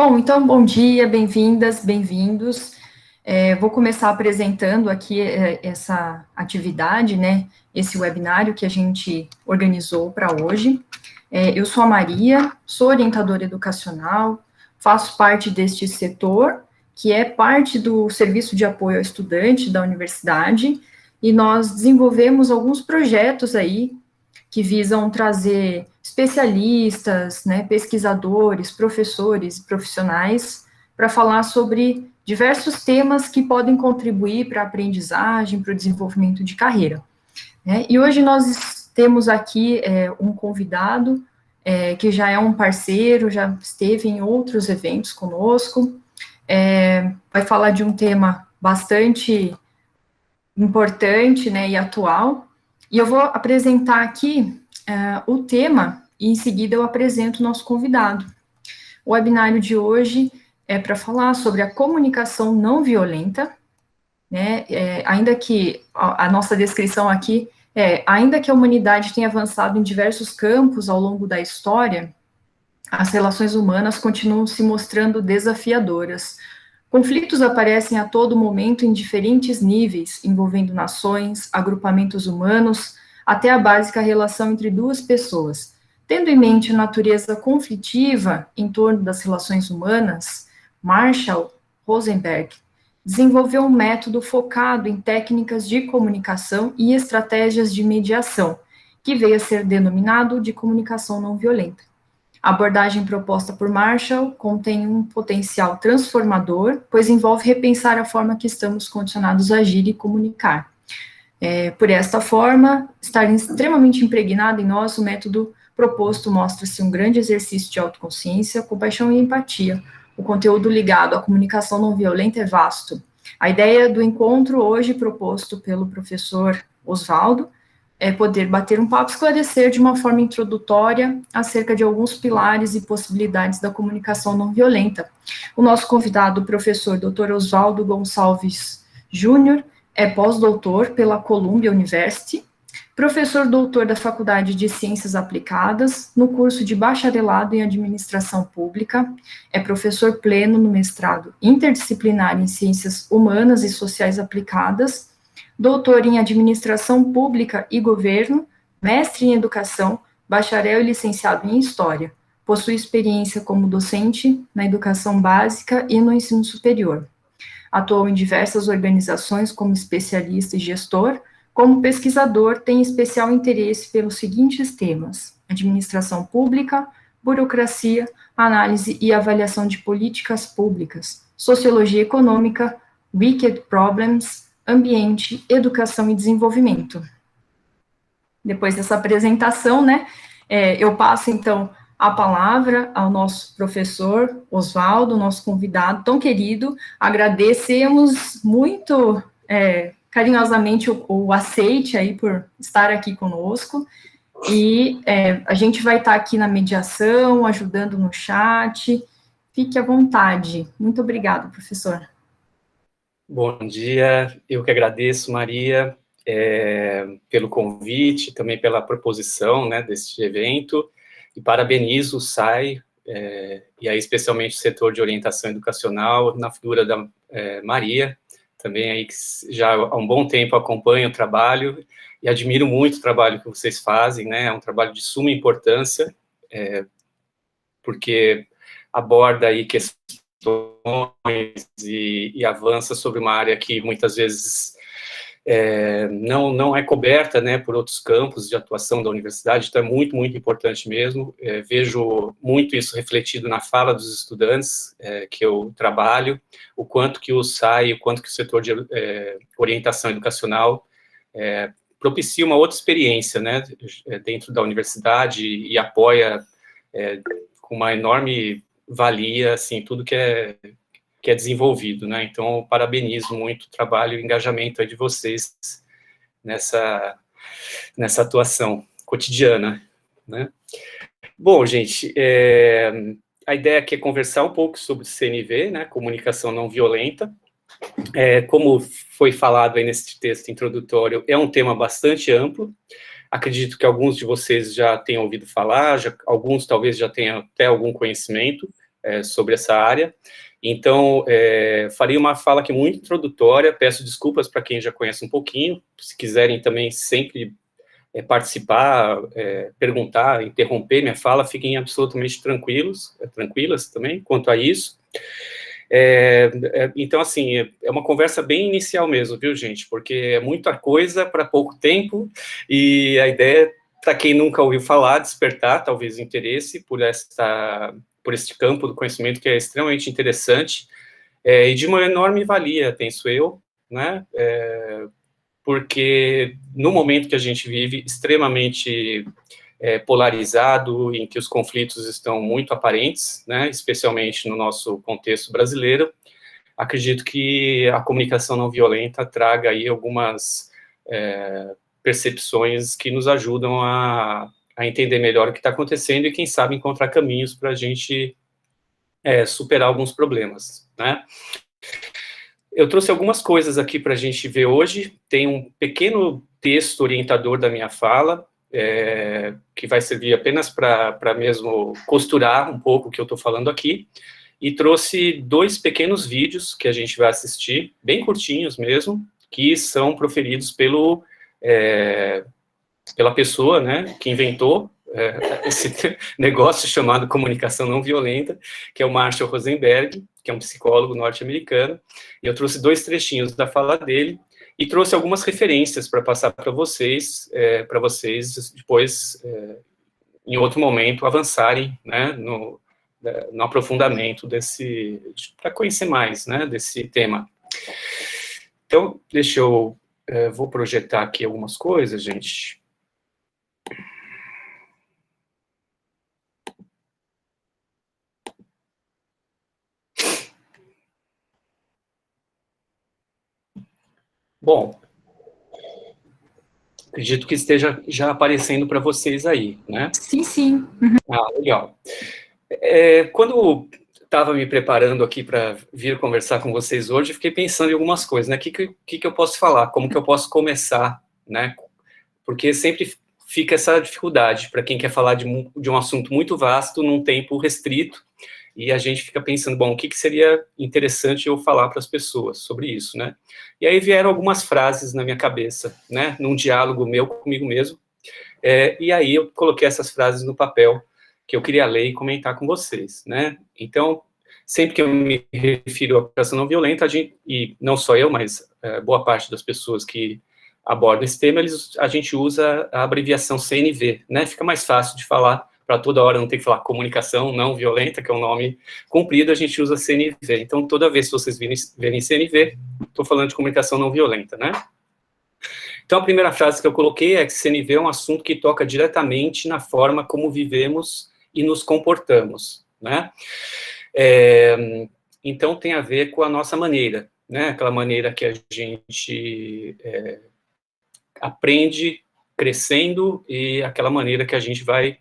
Bom, então, bom dia, bem-vindas, bem-vindos. Vou começar apresentando aqui essa atividade, né, esse webinário que a gente organizou para hoje. Eu sou a Maria, sou orientadora educacional, faço parte deste setor, que é parte do Serviço de Apoio ao Estudante da universidade, e nós desenvolvemos alguns projetos aí que visam trazer especialistas, né, pesquisadores, professores e profissionais para falar sobre diversos temas que podem contribuir para a aprendizagem, para o desenvolvimento de carreira. Né? E hoje nós temos aqui um convidado que já é um parceiro, já esteve em outros eventos conosco, vai falar de um tema bastante importante, né, e atual, e eu vou apresentar aqui o tema, e em seguida eu apresento o nosso convidado. O webinário de hoje é para falar sobre a comunicação não violenta, né, ainda que a nossa descrição aqui ainda que a humanidade tenha avançado em diversos campos ao longo da história, as relações humanas continuam se mostrando desafiadoras. Conflitos aparecem a todo momento em diferentes níveis, envolvendo nações, agrupamentos humanos, até a básica relação entre duas pessoas. Tendo em mente a natureza conflitiva em torno das relações humanas, Marshall Rosenberg desenvolveu um método focado em técnicas de comunicação e estratégias de mediação, que veio a ser denominado de comunicação não violenta. A abordagem proposta por Marshall contém um potencial transformador, pois envolve repensar a forma que estamos condicionados a agir e comunicar. Por esta forma, estar extremamente impregnado em nós, o método proposto mostra-se um grande exercício de autoconsciência, compaixão e empatia. O conteúdo ligado à comunicação não violenta é vasto. A ideia do encontro hoje proposto pelo professor Osvaldo é poder bater um papo, esclarecer de uma forma introdutória acerca de alguns pilares e possibilidades da comunicação não violenta. O nosso convidado, o professor Dr. Osvaldo Gonçalves Júnior, é pós-doutor pela Columbia University, professor doutor da Faculdade de Ciências Aplicadas, no curso de bacharelado em Administração Pública, é professor pleno no mestrado interdisciplinar em Ciências Humanas e Sociais Aplicadas, doutor em Administração Pública e Governo, mestre em Educação, bacharel e licenciado em História. Possui experiência como docente na educação básica e no ensino superior. Atuou em diversas organizações como especialista e gestor. Como pesquisador, tem especial interesse pelos seguintes temas: administração pública, burocracia, análise e avaliação de políticas públicas, sociologia econômica, wicked problems, ambiente, educação e desenvolvimento. Depois dessa apresentação, né, eu passo, então, a palavra ao nosso professor Osvaldo, nosso convidado tão querido. Agradecemos muito carinhosamente o aceite aí por estar aqui conosco, e a gente vai estar aqui na mediação, ajudando no chat. Fique à vontade. Muito obrigada, professor. Bom dia, eu que agradeço, Maria, pelo convite, também pela proposição, né, deste evento, e parabenizo o SAI, e aí especialmente o setor de orientação educacional, na figura da Maria, também aí que já há um bom tempo acompanho o trabalho, e admiro muito o trabalho que vocês fazem, né, é um trabalho de suma importância, porque aborda aí questões e avança sobre uma área que muitas vezes não é coberta, né, por outros campos de atuação da universidade, então é muito, muito importante mesmo. Vejo muito isso refletido na fala dos estudantes que eu trabalho, o quanto que o SAI, o quanto que o setor de orientação educacional propicia uma outra experiência, né, dentro da universidade e apoia com uma enorme valia, assim, tudo que é desenvolvido, né, então parabenizo muito o trabalho e o engajamento aí de vocês nessa atuação cotidiana, né. Bom, gente, a ideia aqui é conversar um pouco sobre CNV, né, comunicação não violenta. Como foi falado aí nesse texto introdutório, é um tema bastante amplo. Acredito que alguns de vocês já tenham ouvido falar, alguns talvez já tenham até algum conhecimento, sobre essa área. Então, farei uma fala aqui muito introdutória, peço desculpas para quem já conhece um pouquinho, se quiserem também sempre participar, perguntar, interromper minha fala, fiquem absolutamente tranquilas também quanto a isso. Então, assim, é uma conversa bem inicial mesmo, viu, gente? Porque é muita coisa para pouco tempo, e a ideia, para quem nunca ouviu falar, despertar, talvez, interesse por este campo do conhecimento que é extremamente interessante, e de uma enorme valia, penso eu, né? Porque no momento que a gente vive, extremamente polarizado, em que os conflitos estão muito aparentes, né, especialmente no nosso contexto brasileiro, acredito que a comunicação não violenta traga aí algumas percepções que nos ajudam a entender melhor o que está acontecendo e, quem sabe, encontrar caminhos para a gente superar alguns problemas, né? Eu trouxe algumas coisas aqui para a gente ver hoje. Tem um pequeno texto orientador da minha fala, que vai servir apenas para mesmo costurar um pouco o que eu estou falando aqui, e trouxe 2 pequenos vídeos que a gente vai assistir, bem curtinhos mesmo, que são proferidos pela pessoa, né, que inventou esse negócio chamado comunicação não violenta, que é o Marshall Rosenberg, que é um psicólogo norte-americano, e eu trouxe 2 trechinhos da fala dele, e trouxe algumas referências para passar para vocês depois, em outro momento, avançarem, né, no aprofundamento para conhecer mais, né, desse tema. Então, vou projetar aqui algumas coisas, gente. Bom, acredito que esteja já aparecendo para vocês aí, né? Sim, sim. Legal. Quando estava me preparando aqui para vir conversar com vocês hoje, fiquei pensando em algumas coisas, né? O que eu posso falar? Como que eu posso começar, né? Porque sempre fica essa dificuldade para quem quer falar de um assunto muito vasto num tempo restrito, e a gente fica pensando, bom, o que seria interessante eu falar para as pessoas sobre isso, né? E aí vieram algumas frases na minha cabeça, né? Num diálogo meu comigo mesmo, e aí eu coloquei essas frases no papel que eu queria ler e comentar com vocês, né? Então, sempre que eu me refiro à comunicação não violenta, e não só eu, mas boa parte das pessoas que abordam esse tema, a gente usa a abreviação CNV, né? Fica mais fácil de falar, para toda hora não ter que falar comunicação não violenta, que é um nome comprido, a gente usa CNV. Então, toda vez que vocês verem CNV, estou falando de comunicação não violenta, né? Então, a primeira frase que eu coloquei é que CNV é um assunto que toca diretamente na forma como vivemos e nos comportamos, né? Então, tem a ver com a nossa maneira, né? Aquela maneira que a gente aprende crescendo e aquela maneira que a gente vai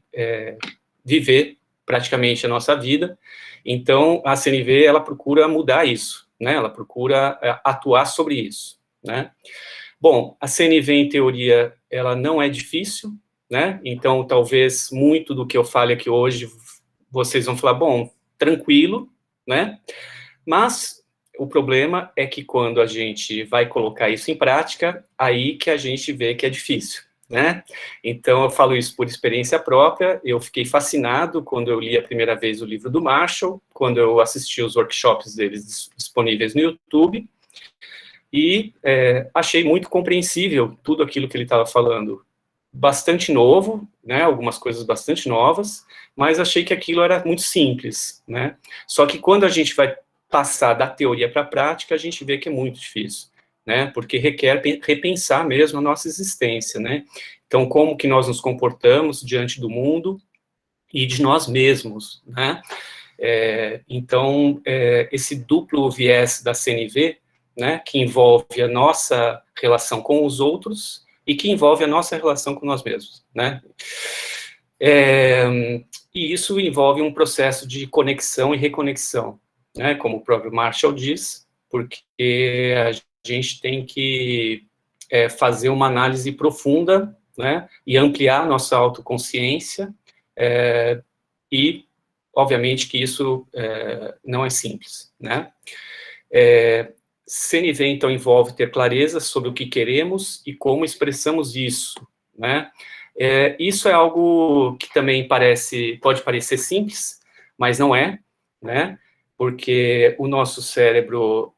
viver praticamente a nossa vida. Então, a CNV, ela procura mudar isso, né? Ela procura atuar sobre isso, né? Bom, a CNV, em teoria, ela não é difícil, né? Então, talvez muito do que eu fale aqui hoje, vocês vão falar, bom, tranquilo, né? Mas o problema é que quando a gente vai colocar isso em prática, aí que a gente vê que é difícil, né? Então, eu falo isso por experiência própria, eu fiquei fascinado quando eu li a primeira vez o livro do Marshall, quando eu assisti os workshops deles disponíveis no YouTube, e achei muito compreensível tudo aquilo que ele estava falando. Bastante novo, né, algumas coisas bastante novas, mas achei que aquilo era muito simples, né? Só que quando a gente vai passar da teoria para a prática, a gente vê que é muito difícil, né? Porque requer repensar mesmo a nossa existência, né? Então, como que nós nos comportamos diante do mundo e de nós mesmos, né? Então, esse duplo viés da CNV, né, que envolve a nossa relação com os outros e que envolve a nossa relação com nós mesmos, né? E isso envolve um processo de conexão e reconexão, né, como o próprio Marshall diz, porque a gente tem que fazer uma análise profunda, né, e ampliar nossa autoconsciência, e obviamente que isso não é simples, né? CNV, então, envolve ter clareza sobre o que queremos e como expressamos isso, né? Isso é algo que também pode parecer simples, mas não é, né? Porque o nosso cérebro,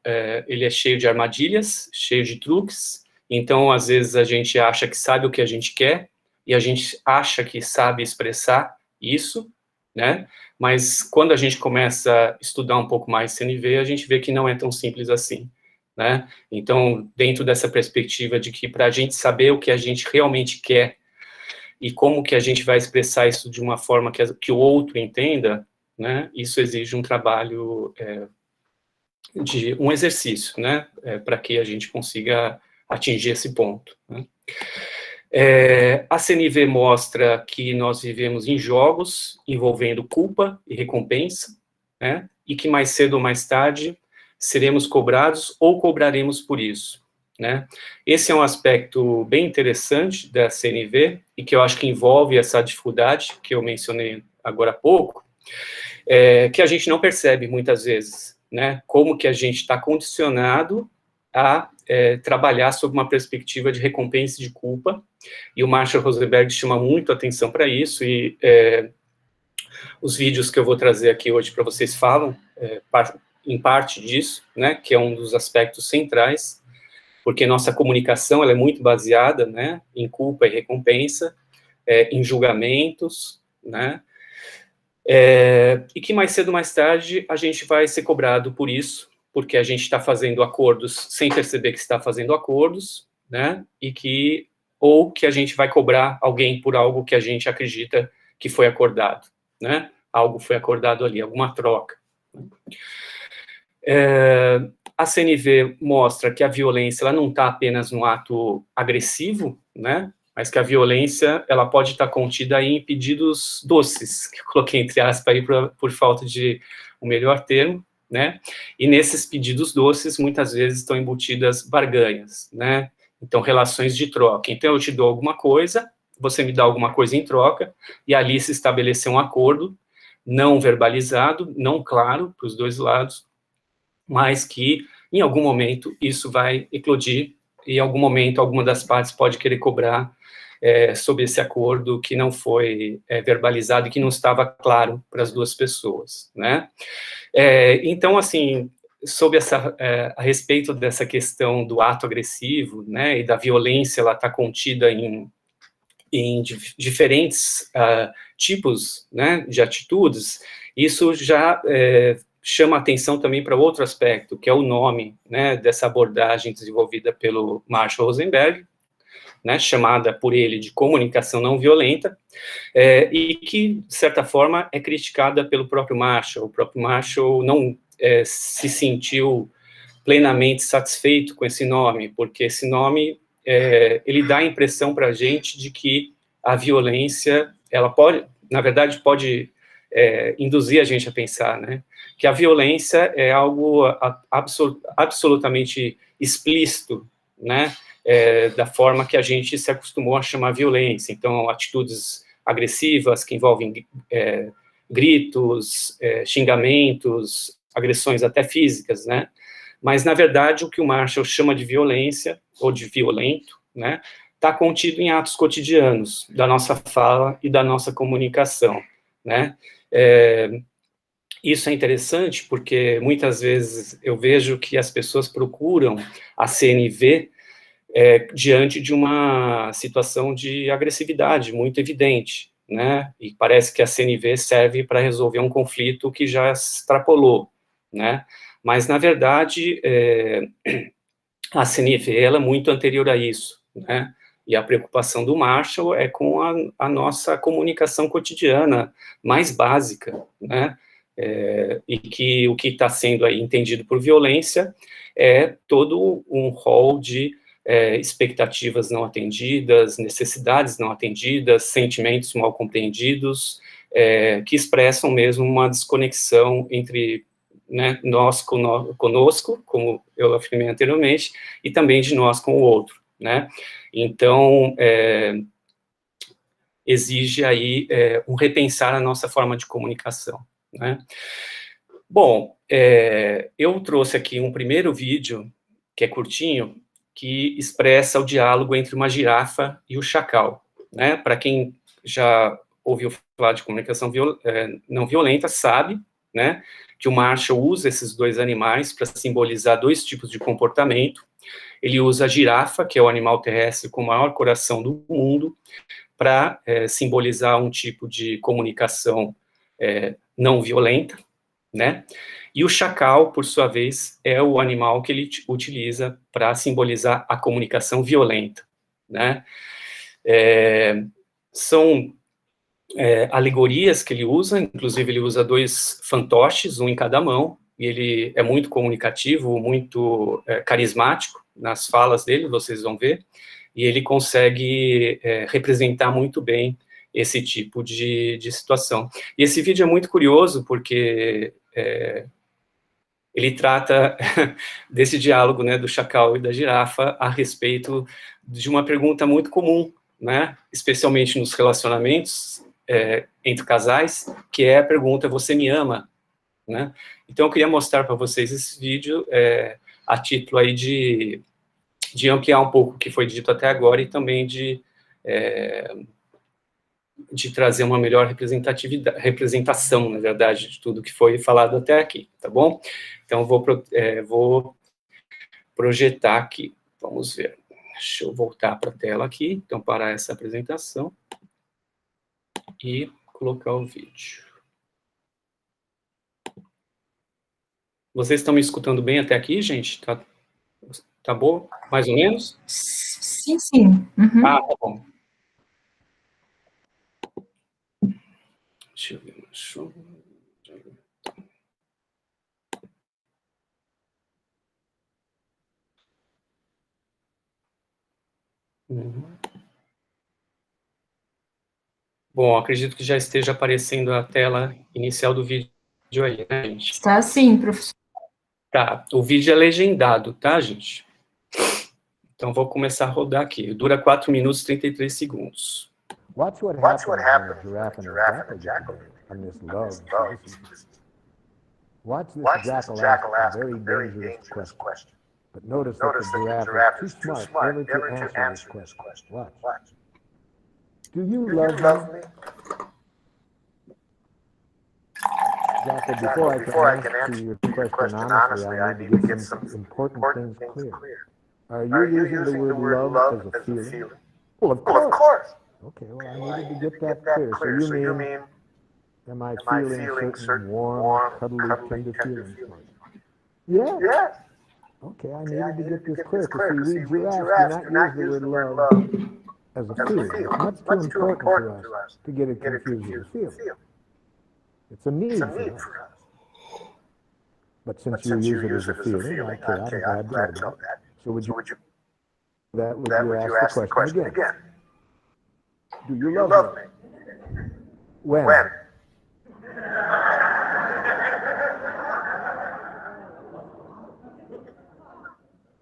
ele é cheio de armadilhas, cheio de truques, então, às vezes, a gente acha que sabe o que a gente quer, e a gente acha que sabe expressar isso, né? Mas quando a gente começa a estudar um pouco mais CNV, a gente vê que não é tão simples assim, né? Então, dentro dessa perspectiva de que para a gente saber o que a gente realmente quer e como que a gente vai expressar isso de uma forma que o outro entenda, né? Isso exige um trabalho, de um exercício, né? Para que a gente consiga atingir esse ponto, né? A CNV mostra que nós vivemos em jogos envolvendo culpa e recompensa, né? E que mais cedo ou mais tarde seremos cobrados ou cobraremos por isso, né? Esse é um aspecto bem interessante da CNV e que eu acho que envolve essa dificuldade que eu mencionei agora há pouco, que a gente não percebe muitas vezes, né? Como que a gente está condicionado a trabalhar sob uma perspectiva de recompensa e de culpa, e o Marshall Rosenberg chama muito atenção para isso, e os vídeos que eu vou trazer aqui hoje para vocês falam em parte disso, né, que é um dos aspectos centrais, porque nossa comunicação ela é muito baseada, né, em culpa e recompensa, em julgamentos, né, e que mais cedo ou mais tarde a gente vai ser cobrado por isso, porque a gente está fazendo acordos sem perceber que está fazendo acordos, né, ou que a gente vai cobrar alguém por algo que a gente acredita que foi acordado, né, algo foi acordado ali, alguma troca. A CNV mostra que a violência ela não está apenas no ato agressivo, né, mas que a violência ela pode estar contida aí em pedidos doces, que eu coloquei entre aspas aí por falta de um melhor termo, né? E nesses pedidos doces, muitas vezes estão embutidas barganhas, né? Então, relações de troca. Então, eu te dou alguma coisa, você me dá alguma coisa em troca, e ali se estabeleceu um acordo não verbalizado, não claro para os dois lados, mas que, em algum momento, isso vai eclodir, e em algum momento, alguma das partes pode querer cobrar sobre esse acordo que não foi verbalizado e que não estava claro para as duas pessoas, né? Então, assim, sobre a respeito dessa questão do ato agressivo, né, e da violência, ela está contida em diferentes tipos, né, de atitudes, isso já chama atenção também para outro aspecto, que é o nome, né, dessa abordagem desenvolvida pelo Marshall Rosenberg, né, chamada por ele de comunicação não violenta, e que, de certa forma, é criticada pelo próprio Marshall. O próprio Marshall não se sentiu plenamente satisfeito com esse nome, porque esse nome, ele dá a impressão para a gente de que a violência, ela pode, na verdade, pode induzir a gente a pensar, né, que a violência é algo absolutamente explícito, né, da forma que a gente se acostumou a chamar violência. Então, atitudes agressivas que envolvem gritos, xingamentos, agressões até físicas, né? Mas, na verdade, o que o Marshall chama de violência, ou de violento, né, está contido em atos cotidianos da nossa fala e da nossa comunicação, né? Isso é interessante porque, muitas vezes, eu vejo que as pessoas procuram a CNV diante de uma situação de agressividade muito evidente, né? E parece que a CNV serve para resolver um conflito que já extrapolou, né? Mas, na verdade, a CNV ela é muito anterior a isso, né? E a preocupação do Marshall é com a nossa comunicação cotidiana mais básica, né? E que o que está sendo aí entendido por violência é todo um rol de expectativas não atendidas, necessidades não atendidas, sentimentos mal compreendidos, que expressam mesmo uma desconexão entre, né, nós conosco, como eu afirmei anteriormente, e também de nós com o outro, né? Então, exige aí um repensar a nossa forma de comunicação, né? Bom, eu trouxe aqui um primeiro vídeo, que é curtinho, que expressa o diálogo entre uma girafa e o chacal, né? Para quem já ouviu falar de comunicação não violenta, sabe, né, que o Marshall usa esses dois animais para simbolizar dois tipos de comportamento. Ele usa a girafa, que é o animal terrestre com o maior coração do mundo, para simbolizar um tipo de comunicação não violenta, né? E o chacal, por sua vez, é o animal que ele utiliza para simbolizar a comunicação violenta, né? São alegorias que ele usa, inclusive ele usa dois fantoches, um em cada mão, e ele é muito comunicativo, muito carismático nas falas dele, vocês vão ver, e ele consegue representar muito bem esse tipo de situação. E esse vídeo é muito curioso, porque ele trata desse diálogo, né, do chacal e da girafa a respeito de uma pergunta muito comum, né, especialmente nos relacionamentos entre casais, que é a pergunta: você me ama? Né? Então eu queria mostrar para vocês esse vídeo a título aí de ampliar um pouco o que foi dito até agora e também de trazer uma melhor representação, na verdade, de tudo que foi falado até aqui, tá bom? Então, vou projetar aqui, vamos ver. Deixa eu voltar para a tela aqui, então, parar essa apresentação e colocar o vídeo. Vocês estão me escutando bem até aqui, gente? Tá bom? Mais ou menos? Sim, sim. Uhum. Ah, tá bom. Deixa eu ver. Bom, acredito que já esteja aparecendo a tela inicial do vídeo aí, né, gente? Está sim, professor. Tá, o vídeo é legendado, tá, gente? Então, vou começar a rodar aqui. Dura 4 minutos e 33 segundos. Watch what happens when a giraffe and a jackal get together on this love species. Watch this jackal ask a very dangerous question. But notice that the giraffe is too smart ever to answer this question. Watch. Do you love me? Jackal, before I can answer your question honestly, I need to get some important things clear. Are you using the word love as a feeling? Well, of course. Okay, well, I needed to get that clear. So you mean, am I feeling certain warm, cuddly, tender feelings for you? Yes. Okay, I needed to get this clear, because see, we giraffes do not use the word love as a feeling. It's much too important to us to get it confused with a feeling. It's a need for us. But since you use it as a feeling, okay, I'm glad to know that. So would you ask the question again? Do you love me? When?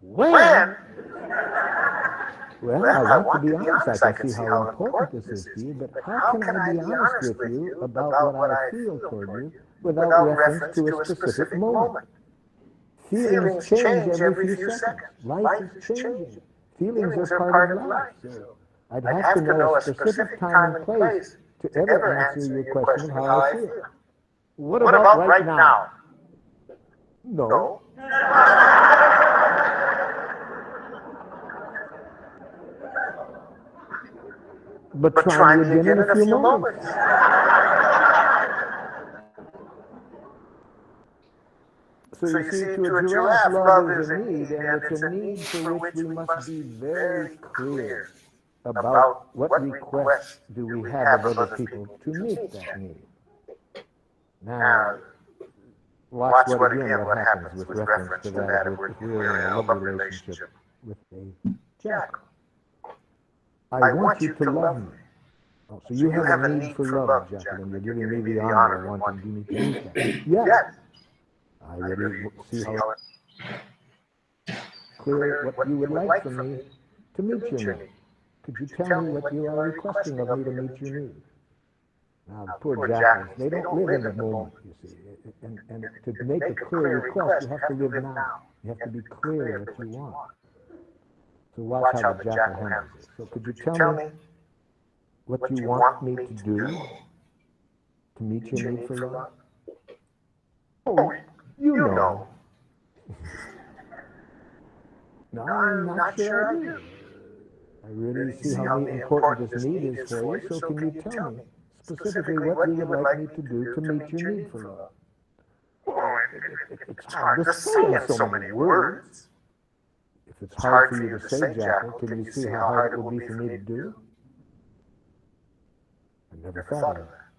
When? Well, I want to be honest. I can see how important this is to you, but how can I be honest with you about what I feel toward you without reference to a specific moment? Feelings change every few seconds. Life is changing. Feelings are part of life. So I'd have to know a specific time and place to ever answer your question of how I feel. What about right now? No. But try me again in a few moments. So you see, to a giraffe, love is a need, and it's a need for which we must be very clear about what requests do we have of other people to meet that need. Now, watch what happens with reference to that if we're in a love relationship with a jackal. I want you to love me. Oh, so you have a need for love, Jackal, and you're giving me the honor of wanting me to meet that. Yes. I really see how clear what you would like for me to meet your need. Could you tell me what you are requesting of me to meet your need? Now, the poor jackals, they don't live in the moment, you see. And to make a clear request, you have to live now. You have to be clear what you want. So watch how the jackal handles it. So could you tell me what you want me to do to meet your need for love? Oh, you know. No, I'm not sure I do. I really see how important this need is for you, so can you tell me specifically what you would like me to do to meet your need for love? Well, it's hard to say in so many words. If it's hard for you to say, Jackal, can you see how hard it will be for me to do? I never thought of that.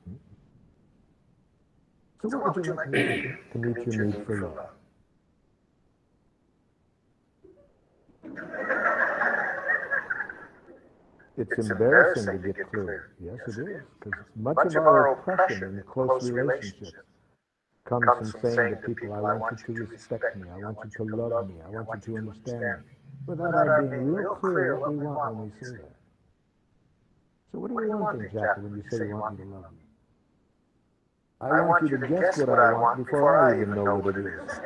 So what would you like me to do to meet your need for love? It's embarrassing to get clear. Yes, it is. Because much of our oppression in close relationships comes from saying to people, I want you to respect me, I want you to love me, I want you to understand me, without our being real clear what we want when we say that. So what do you want then, Jackal, when you say you want me to love you? I want you to guess what I want before I even know what it is.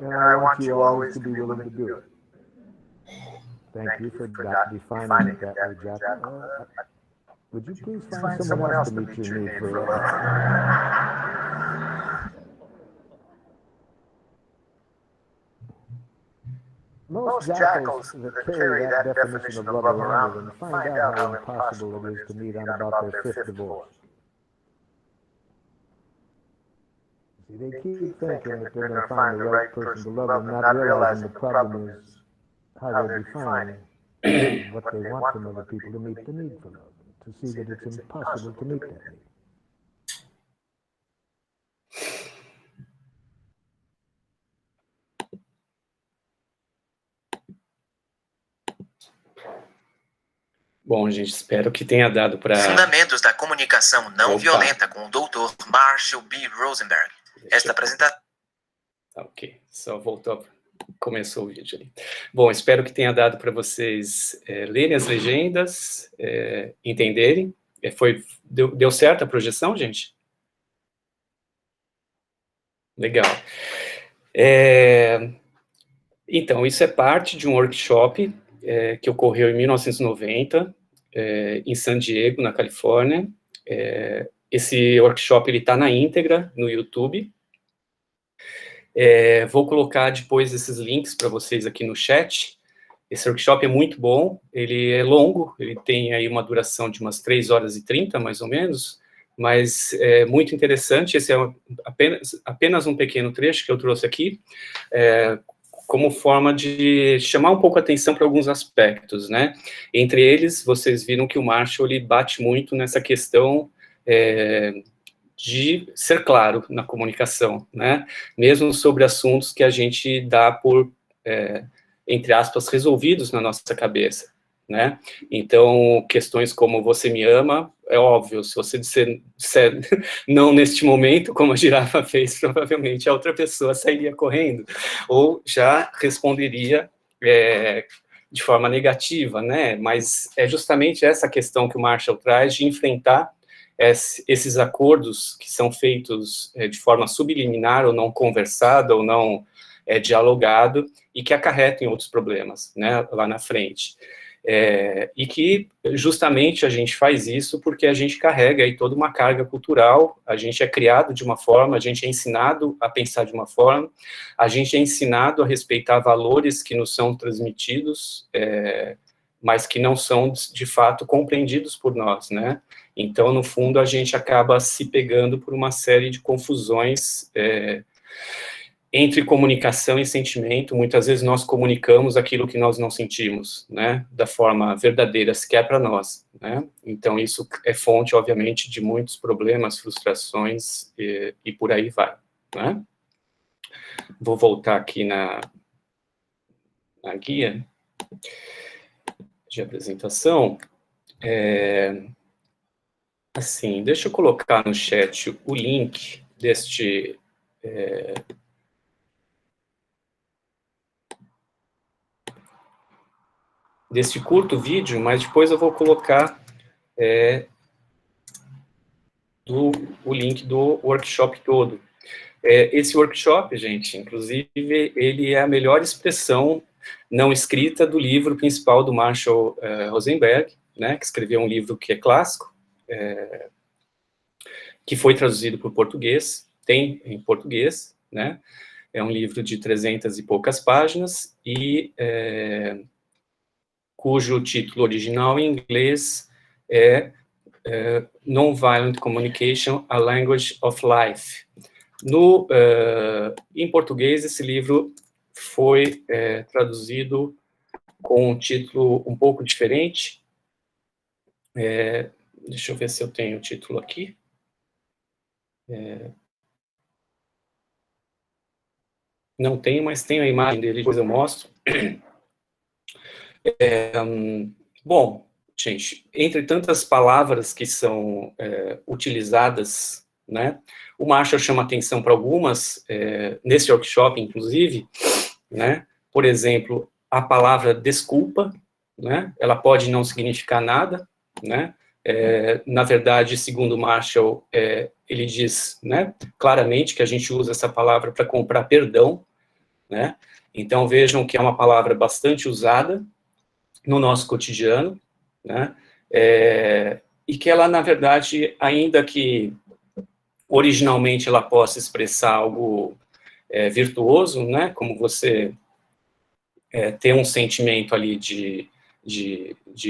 And I want you always to be willing to do it. Thank you for defining it that way, Jackal. Would you please find someone else to meet your need for love? Most jackals that carry that definition of love around with them find out how impossible it is to meet on about their fifth divorce. See, they keep thinking that they're going to find the right person to love them, not realizing the problem is how they're defining what they want from other people to meet the need for love, to see that it's impossible to meet that need. Bom, gente, espero que tenha dado para... Fundamentos da Comunicação Não Violenta com o Dr. Marshall B. Rosenberg. Esta apresentação... Ok, só voltou, começou o vídeo ali. Bom, espero que tenha dado para vocês lerem as legendas, entenderem. Deu certo a projeção, gente? Legal. Então, isso é parte de um workshop que ocorreu em 1990, em San Diego, na Califórnia. Esse workshop está na íntegra no YouTube. Vou colocar depois esses links para vocês aqui no chat. Esse workshop é muito bom, ele é longo, ele tem aí uma duração de umas 3 horas e 30, mais ou menos, mas é muito interessante. Esse é apenas um pequeno trecho que eu trouxe aqui, como forma de chamar um pouco a atenção para alguns aspectos, né? Entre eles, vocês viram que o Marshall ele bate muito nessa questão de ser claro na comunicação, né? Mesmo sobre assuntos que a gente dá por, entre aspas, resolvidos na nossa cabeça, né? Então, questões como você me ama, é óbvio, se você disser não neste momento, como a girafa fez, provavelmente a outra pessoa sairia correndo, ou já responderia de forma negativa, né? Mas é justamente essa questão que o Marshall traz de enfrentar esses acordos que são feitos de forma subliminar, ou não conversada, ou não dialogado, e que acarretem outros problemas, né, lá na frente. E que, justamente, a gente faz isso porque a gente carrega aí toda uma carga cultural, a gente é criado de uma forma, a gente é ensinado a pensar de uma forma, a gente é ensinado a respeitar valores que nos são transmitidos, mas que não são, de fato, compreendidos por nós, né? Então, no fundo, a gente acaba se pegando por uma série de confusões entre comunicação e sentimento. Muitas vezes nós comunicamos aquilo que nós não sentimos, né, da forma verdadeira, sequer para nós, né? Então, isso é fonte, obviamente, de muitos problemas, frustrações e por aí vai, né? Vou voltar aqui na guia de apresentação. Assim, deixa eu colocar no chat o link deste... deste curto vídeo, mas depois eu vou colocar o link do workshop todo. Esse workshop, gente, inclusive, ele é a melhor expressão não escrita do livro principal do Marshall Rosenberg, né, que escreveu um livro que é clássico, que foi traduzido para o português, tem em português, né, é um livro de 300 e poucas páginas, e cujo título original em inglês é Nonviolent Communication, a Language of Life. Em português, esse livro foi traduzido com um título um pouco diferente. Deixa eu ver se eu tenho o título aqui. Não tenho, mas tenho a imagem dele, depois eu mostro. Bom, gente, entre tantas palavras que são utilizadas, né, o Marshall chama atenção para algumas, nesse workshop, inclusive, né, por exemplo, a palavra desculpa, né, ela pode não significar nada, né, na verdade, segundo Marshall, ele diz, né, claramente que a gente usa essa palavra para comprar perdão, né, então vejam que é uma palavra bastante usada no nosso cotidiano, né, e que ela, na verdade, ainda que originalmente ela possa expressar algo virtuoso, né, como você ter um sentimento ali de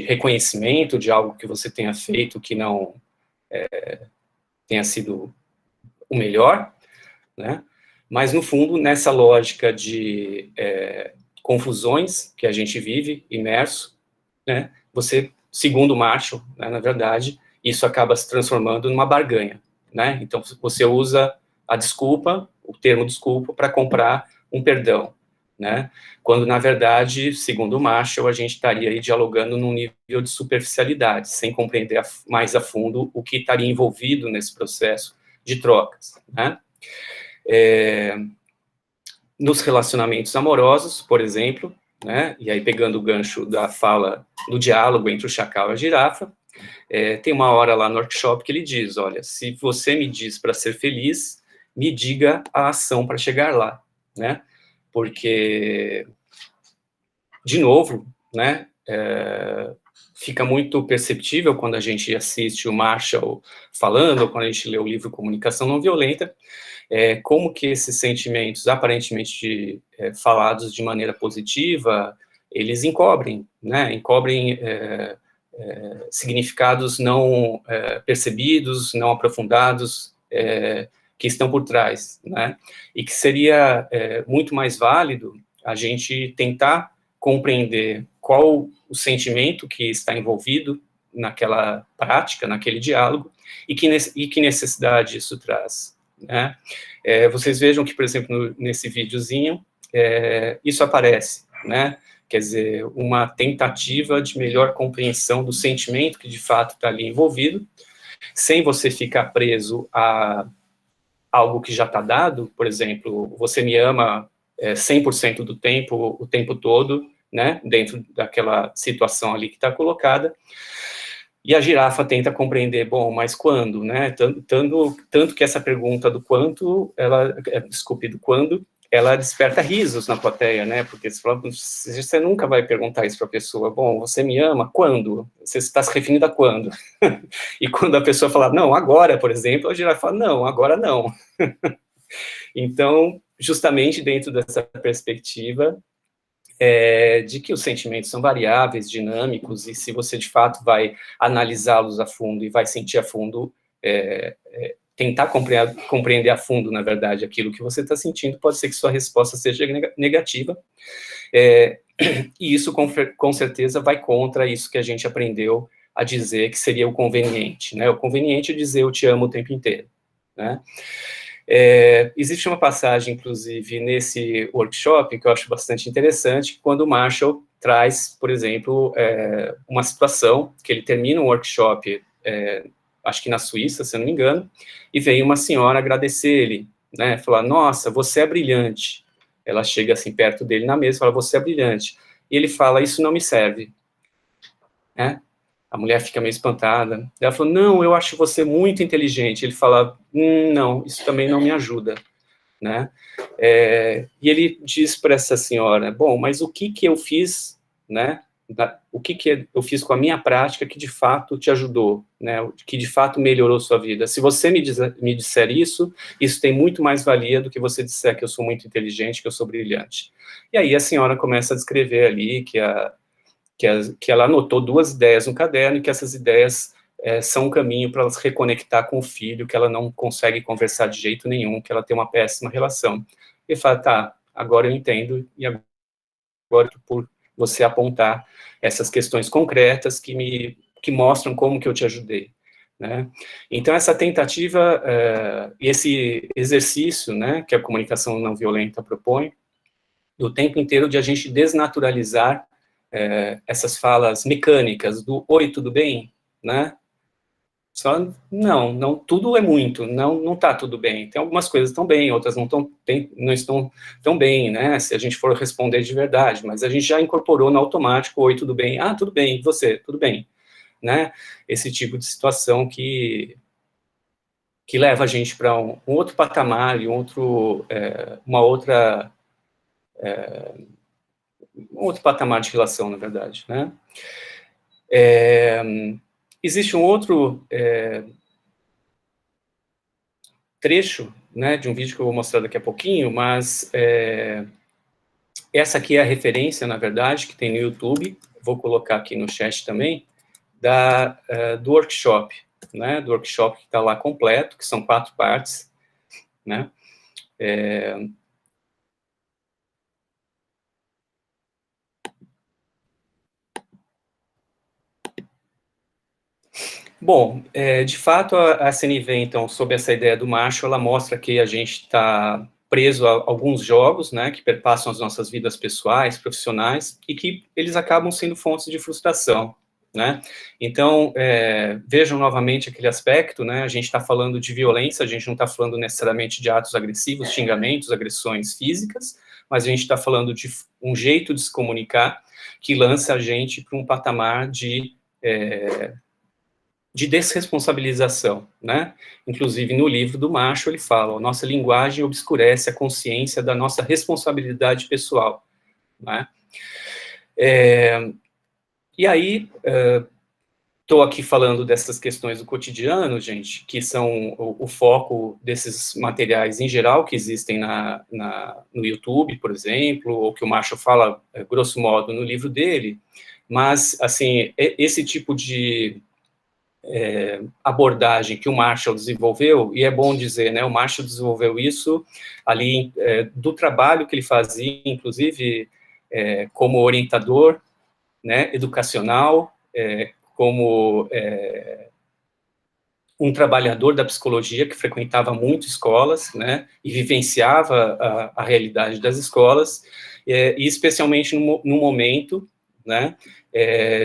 reconhecimento de algo que você tenha feito que não tenha sido o melhor, né, mas no fundo, nessa lógica de confusões que a gente vive, imerso, né, você, segundo Marshall, né, na verdade, isso acaba se transformando numa barganha, né, então você usa a desculpa, o termo desculpa, para comprar um perdão, né, quando, na verdade, segundo Marshall, a gente estaria aí dialogando num nível de superficialidade, sem compreender mais a fundo o que estaria envolvido nesse processo de trocas, né. Nos relacionamentos amorosos, por exemplo, né, e aí pegando o gancho da fala, do diálogo entre o chacal e a girafa, tem uma hora lá no workshop que ele diz, olha, se você me diz para ser feliz, me diga a ação para chegar lá, né, porque, de novo, né, fica muito perceptível quando a gente assiste o Marshall falando, ou quando a gente lê o livro Comunicação Não Violenta, como que esses sentimentos, aparentemente falados de maneira positiva, eles encobrem, né, encobrem significados não percebidos, não aprofundados, que estão por trás, né, e que seria muito mais válido a gente tentar compreender qual o sentimento que está envolvido naquela prática, naquele diálogo, e que necessidade isso traz, né. Vocês vejam que, por exemplo, nesse videozinho, isso aparece, né, quer dizer, uma tentativa de melhor compreensão do sentimento que, de fato, está ali envolvido, sem você ficar preso a algo que já está dado, por exemplo, você me ama 100% do tempo, o tempo todo, né, dentro daquela situação ali que está colocada, e a girafa tenta compreender, bom, mas quando, né, tanto que essa pergunta do quanto, do quando, ela desperta risos na plateia, né, porque você nunca vai perguntar isso para a pessoa, bom, você me ama, quando? Você está se referindo a quando? E quando a pessoa fala, não, agora, por exemplo, a girafa fala, não, agora não. Então, justamente dentro dessa perspectiva, de que os sentimentos são variáveis, dinâmicos, e se você, de fato, vai analisá-los a fundo e vai sentir a fundo, tentar compreender a fundo, na verdade, aquilo que você está sentindo, pode ser que sua resposta seja negativa, e isso, com certeza, vai contra isso que a gente aprendeu a dizer que seria o conveniente, né? O conveniente é dizer eu te amo o tempo inteiro, né? Existe uma passagem, inclusive, nesse workshop, que eu acho bastante interessante, quando o Marshall traz, por exemplo, uma situação que ele termina um workshop, acho que na Suíça, se eu não me engano, e vem uma senhora agradecer ele, né, falar, nossa, você é brilhante. Ela chega assim perto dele na mesa e fala, você é brilhante. E ele fala, isso não me serve. Né? A mulher fica meio espantada. Ela falou, não, eu acho você muito inteligente. Ele fala, não, isso também não me ajuda, né? E ele diz para essa senhora, bom, mas o que eu fiz, né? O que eu fiz com a minha prática que de fato te ajudou, né? Que de fato melhorou sua vida? Se você me disser isso tem muito mais valia do que você disser que eu sou muito inteligente, que eu sou brilhante. E aí a senhora começa a descrever ali que ela anotou 2 ideias no caderno e que essas ideias são um caminho para ela se reconectar com o filho, que ela não consegue conversar de jeito nenhum, que ela tem uma péssima relação. E fala, tá, agora eu entendo, e agora por você apontar essas questões concretas que mostram como que eu te ajudei, né? Então, essa tentativa, esse exercício, né, que a comunicação não violenta propõe, do tempo inteiro de a gente desnaturalizar essas falas mecânicas do oi, tudo bem, né? Só, não, tudo é muito, não tá tudo bem. Tem algumas coisas estão bem, outras não estão tão bem, né? Se a gente for responder de verdade, mas a gente já incorporou no automático, oi, tudo bem? Ah, tudo bem, e você? Tudo bem, né? Esse tipo de situação que leva a gente para um outro patamar e um outro patamar de relação, na verdade, né? Existe um outro trecho, né, de um vídeo que eu vou mostrar daqui a pouquinho, mas essa aqui é a referência, na verdade, que tem no YouTube, vou colocar aqui no chat também, do workshop, né, do workshop que está lá completo, que são 4 partes, né, Bom, de fato, a CNV, então, sob essa ideia do macho, ela mostra que a gente está preso a alguns jogos, né, que perpassam as nossas vidas pessoais, profissionais, e que eles acabam sendo fontes de frustração, né. Então, vejam novamente aquele aspecto, né, a gente está falando de violência, a gente não está falando necessariamente de atos agressivos, xingamentos, agressões físicas, mas a gente está falando de um jeito de se comunicar que lança a gente para um patamar de desresponsabilização, né? Inclusive, no livro do Macho, ele fala, nossa linguagem obscurece a consciência da nossa responsabilidade pessoal, né? E aí, estou aqui falando dessas questões do cotidiano, gente, que são o foco desses materiais em geral que existem no YouTube, por exemplo, ou que o Macho fala, grosso modo, no livro dele, mas, assim, esse tipo de abordagem que o Marshall desenvolveu, e é bom dizer, né, o Marshall desenvolveu isso ali do trabalho que ele fazia, inclusive como orientador, né, educacional, como um trabalhador da psicologia que frequentava muito escolas, né, e vivenciava a realidade das escolas, e especialmente no momento, né,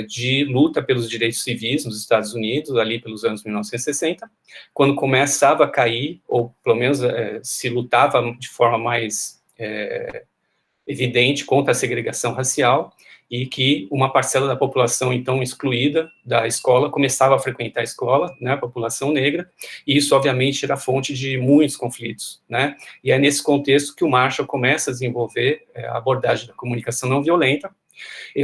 de luta pelos direitos civis nos Estados Unidos, ali pelos anos 1960, quando começava a cair, ou pelo menos se lutava de forma mais evidente contra a segregação racial, e que uma parcela da população, então, excluída da escola, começava a frequentar a escola, né, a população negra, e isso, obviamente, era fonte de muitos conflitos, né, e é nesse contexto que o Marshall começa a desenvolver a abordagem da comunicação não violenta.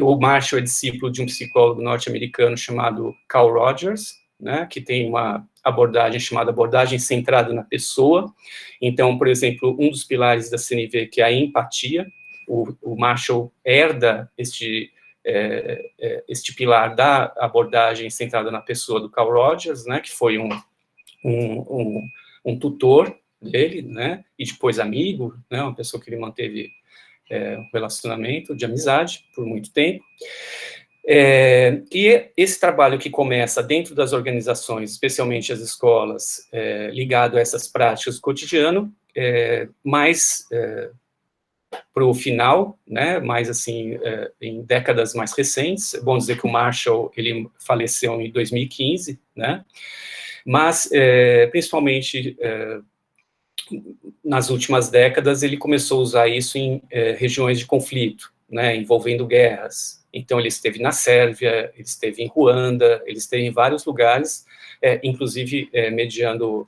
O Marshall é discípulo de um psicólogo norte-americano chamado Carl Rogers, né, que tem uma abordagem chamada abordagem centrada na pessoa. Então, por exemplo, um dos pilares da CNV, que é a empatia, o Marshall herda este pilar da abordagem centrada na pessoa do Carl Rogers, né, que foi um tutor dele, né, e depois amigo, né, uma pessoa que ele manteve um relacionamento de amizade por muito tempo. E esse trabalho que começa dentro das organizações, especialmente as escolas, ligado a essas práticas do cotidiano, mais para o final, né, mais assim, em décadas mais recentes. É bom dizer que o Marshall, ele faleceu em 2015, né, mas, principalmente, nas últimas décadas, ele começou a usar isso em regiões de conflito, né, envolvendo guerras, Então, ele esteve na Sérvia, ele esteve em Ruanda, ele esteve em vários lugares, inclusive mediando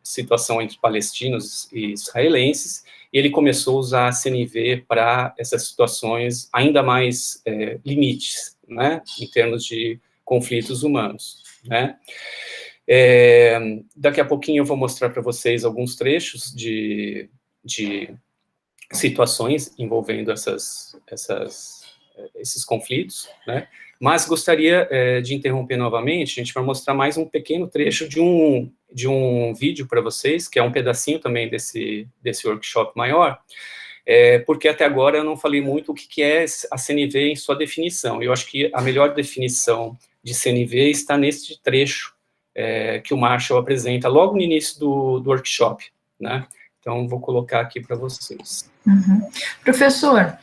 situação entre palestinos e israelenses, e ele começou a usar a CNV para essas situações ainda mais limites, né, em termos de conflitos humanos, né. Daqui a pouquinho eu vou mostrar para vocês alguns trechos de situações envolvendo esses conflitos, né? Mas gostaria de interromper novamente, gente, para mostrar mais um pequeno trecho de um vídeo para vocês, que é um pedacinho também desse workshop maior, porque até agora eu não falei muito o que é a CNV em sua definição. Eu acho que a melhor definição de CNV está nesse trecho que o Marshall apresenta logo no início do workshop, né? Então, vou colocar aqui para vocês. Uhum. Professor,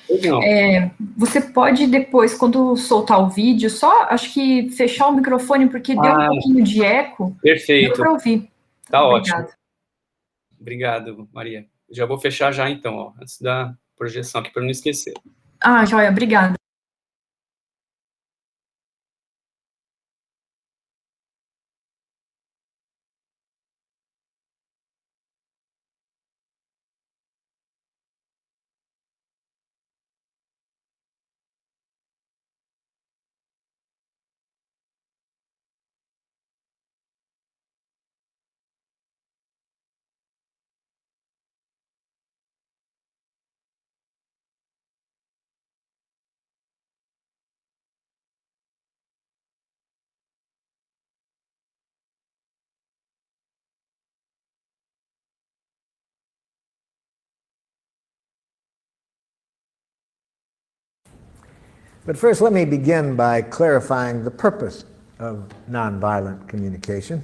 você pode depois, quando soltar o vídeo, só, acho que, fechar o microfone, porque deu um pouquinho de eco. Perfeito. Deu para ouvir. Tá ótimo. Obrigado, Maria. Já vou fechar já, então, ó, antes da projeção aqui, para não esquecer. Ah, joia, obrigada. But first, let me begin by clarifying the purpose of nonviolent communication.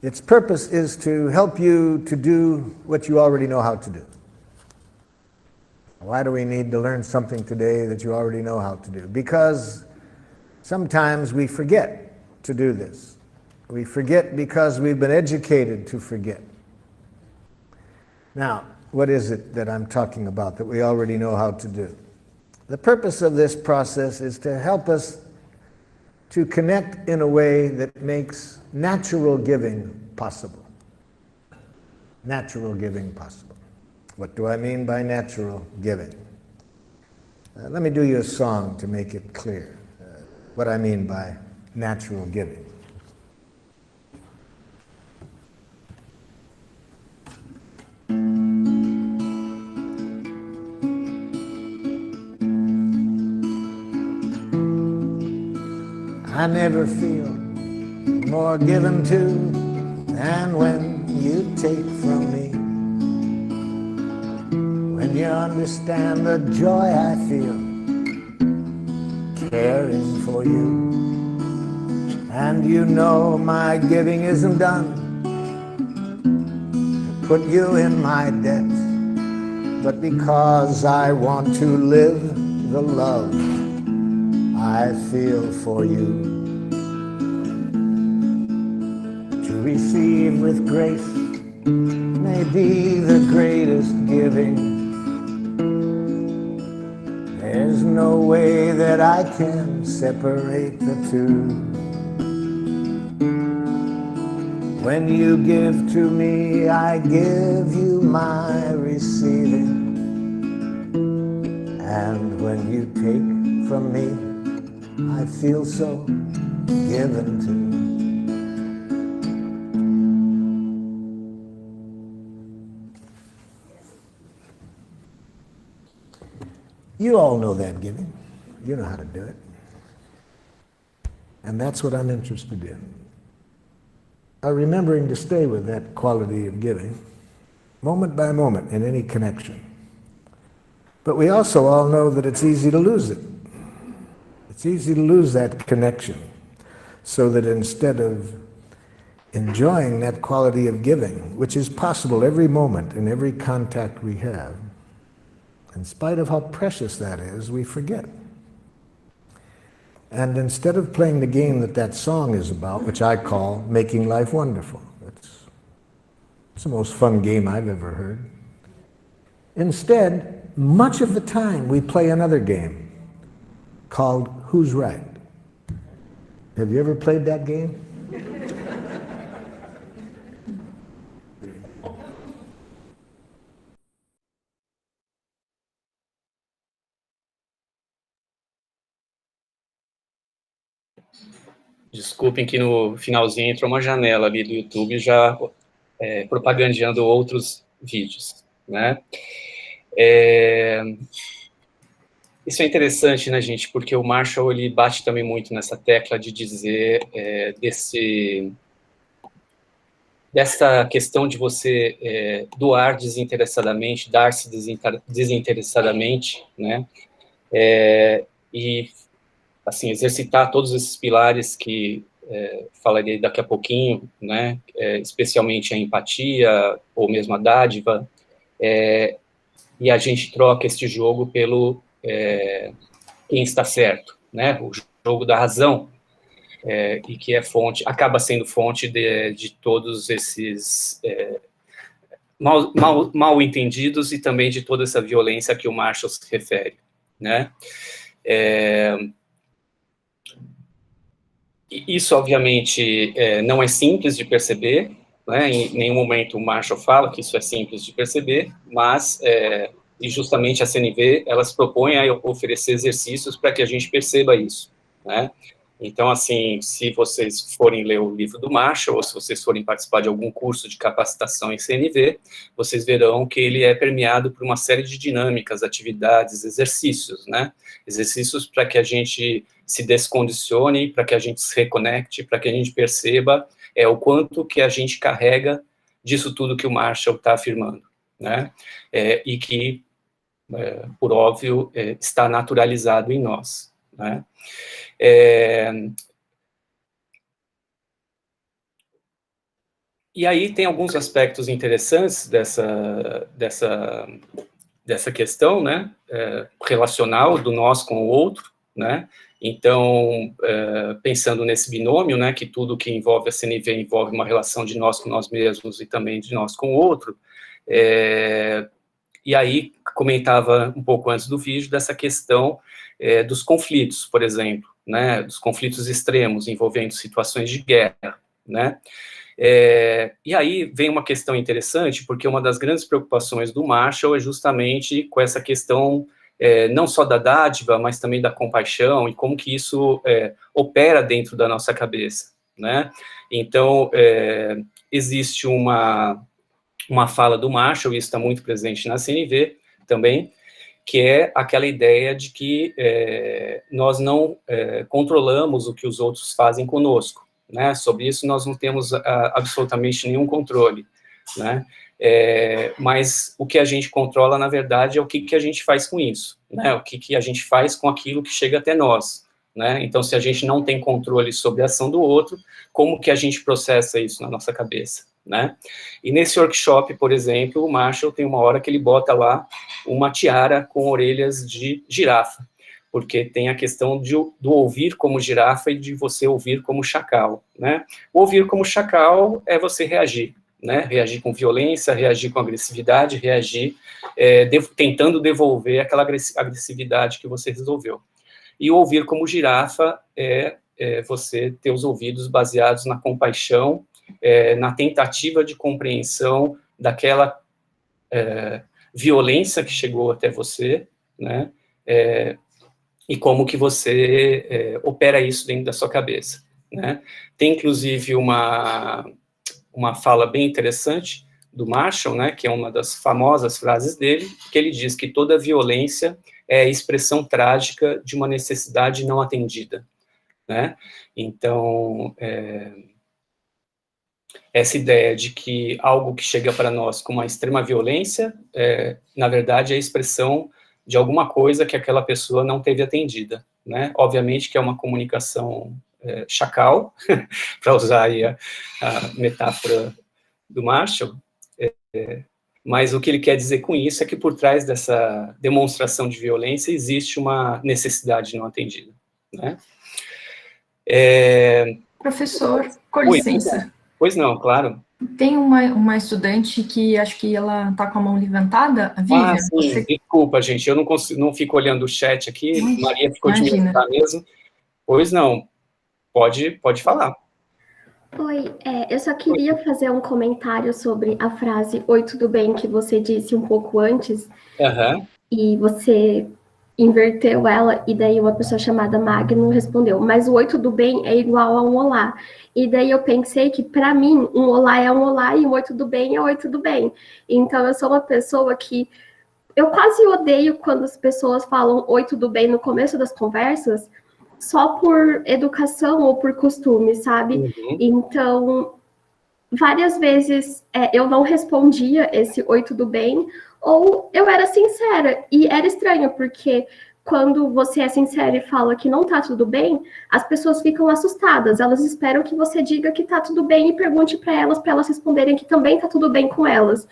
Its purpose is to help you to do what you already know how to do. Why do we need to learn something today that you already know how to do? Because sometimes we forget to do this. We forget because we've been educated to forget. Now, what is it that I'm talking about that we already know how to do? The purpose of this process is to help us to connect in a way that makes natural giving possible. Natural giving possible. What do I mean by natural giving? Let me do you a song to make it clear what I mean by natural giving. I never feel more given to than when you take from me. When you understand the joy I feel caring for you, and you know my giving isn't done to put you in my debt, but because I want to live the love I feel for you. To receive with grace may be the greatest giving. There's no way that I can separate the two. When you give to me, I give you my receiving. And when you take from me, I feel so given to. You all know that giving. You know how to do it. And that's what I'm interested in. Remembering to stay with that quality of giving, moment by moment in any connection. But we also all know that it's easy to lose it. It's easy to lose that connection, so that instead of enjoying that quality of giving, which is possible every moment in every contact we have, in spite of how precious that is, we forget. And instead of playing the game that that song is about, which I call Making Life Wonderful, it's the most fun game I've ever heard. Instead, much of the time we play another game, called Who's Right? Have you ever played that game? Desculpem que no finalzinho entrou uma janela ali do YouTube já propagandeando outros vídeos, né? Isso é interessante, né, gente, porque o Marshall, ele bate também muito nessa tecla de dizer dessa questão de você doar desinteressadamente, dar-se desinteressadamente, né, e, assim, exercitar todos esses pilares que falarei daqui a pouquinho, né, especialmente a empatia, ou mesmo a dádiva, e a gente troca este jogo pelo quem está certo, né, o jogo da razão, e que acaba sendo fonte de todos esses mal entendidos e também de toda essa violência a que o Marshall se refere, né. Isso, obviamente, não é simples de perceber, né, em nenhum momento o Marshall fala que isso é simples de perceber, mas, e justamente a CNV, elas propõem a oferecer exercícios para que a gente perceba isso, né. Então, assim, se vocês forem ler o livro do Marshall, ou se vocês forem participar de algum curso de capacitação em CNV, vocês verão que ele é permeado por uma série de dinâmicas, atividades, exercícios, né, exercícios para que a gente se descondicione, para que a gente se reconecte, para que a gente perceba o quanto que a gente carrega disso tudo que o Marshall está afirmando, né, e que, por óbvio, está naturalizado em nós, né. E aí tem alguns aspectos interessantes dessa questão, né, relacional do nós com o outro, né. Então, pensando nesse binômio, né, que tudo que envolve a CNV envolve uma relação de nós com nós mesmos e também de nós com o outro, e aí comentava um pouco antes do vídeo dessa questão dos conflitos, por exemplo, né, dos conflitos extremos envolvendo situações de guerra, né. E aí vem uma questão interessante, porque uma das grandes preocupações do Marshall é justamente com essa questão não só da dádiva, mas também da compaixão, e como que isso opera dentro da nossa cabeça, né? Então, existe uma fala do Marshall, e isso está muito presente na CNV também, que é aquela ideia de que nós não controlamos o que os outros fazem conosco, né? Sobre isso nós não temos absolutamente nenhum controle, né? Mas o que a gente controla, na verdade, é o que a gente faz com isso, né? O que a gente faz com aquilo que chega até nós, né? Então, se a gente não tem controle sobre a ação do outro, como que a gente processa isso na nossa cabeça, né? E nesse workshop, por exemplo, o Marshall tem uma hora que ele bota lá uma tiara com orelhas de girafa, porque tem a questão do ouvir como girafa e de você ouvir como chacal, né? O ouvir como chacal é você reagir, né? Reagir com violência, reagir com agressividade, reagir tentando devolver aquela agressividade que você resolveu. E o ouvir como girafa é você ter os ouvidos baseados na compaixão, na tentativa de compreensão daquela violência que chegou até você, né? E como que você opera isso dentro da sua cabeça, né? Tem, inclusive, uma fala bem interessante do Marshall, né, que é uma das famosas frases dele, que ele diz que toda violência é a expressão trágica de uma necessidade não atendida, né? Então, essa ideia de que algo que chega para nós com uma extrema violência, na verdade, é a expressão de alguma coisa que aquela pessoa não teve atendida, né? Obviamente que é uma comunicação chacal, para usar aí a metáfora do Marshall, mas o que ele quer dizer com isso é que por trás dessa demonstração de violência existe uma necessidade não atendida, né? Professor, com licença. Pois não, claro. Tem uma estudante que acho que ela está com a mão levantada, a Vivian. Sim, você... Desculpa, gente, eu não fico olhando o chat aqui, Maria ficou de me ajudar mesmo. Pois não, pode falar. Oi, eu só queria fazer um comentário sobre a frase "Oi, tudo bem", que você disse um pouco antes, e você inverteu ela, e daí uma pessoa chamada Magno respondeu, mas o "Oi, tudo bem" é igual a um olá. E daí eu pensei que, para mim, um olá é um olá e um "Oi, tudo bem" é "Oi, tudo bem". Então, eu sou uma pessoa que eu quase odeio quando as pessoas falam "Oi, tudo bem" no começo das conversas, só por educação ou por costume, sabe? Então, várias vezes eu não respondia esse "Oi, tudo bem", ou eu era sincera, e era estranho, porque quando você é sincera e fala que não tá tudo bem, as pessoas ficam assustadas, elas esperam que você diga que tá tudo bem e pergunte para elas responderem que também tá tudo bem com elas.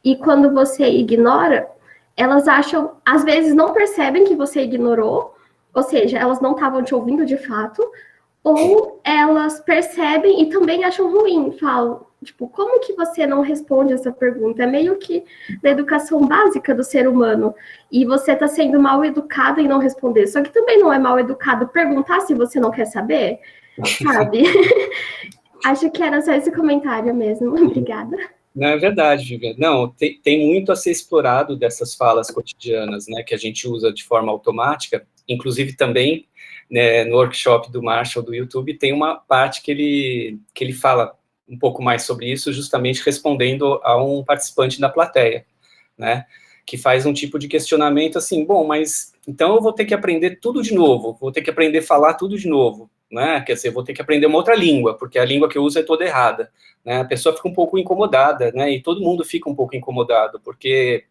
E quando você ignora, elas acham, às vezes não percebem que você ignorou, ou seja, elas não estavam te ouvindo de fato, ou elas percebem e também acham ruim, falam, tipo, como que você não responde essa pergunta? É meio que da educação básica do ser humano, e você está sendo mal educado em não responder, só que também não é mal educado perguntar se você não quer saber, sabe? Acho que era só esse comentário mesmo, obrigada. Não, é verdade, Vivian. Não, tem muito a ser explorado dessas falas cotidianas, né, que a gente usa de forma automática, inclusive também, né, no workshop do Marshall do YouTube, tem uma parte que ele fala um pouco mais sobre isso, justamente respondendo a um participante da plateia, né, que faz um tipo de questionamento assim, bom, mas então eu vou ter que aprender tudo de novo, vou ter que aprender a falar tudo de novo, né, quer dizer, vou ter que aprender uma outra língua, porque a língua que eu uso é toda errada, né, a pessoa fica um pouco incomodada, né, e todo mundo fica um pouco incomodado, porque,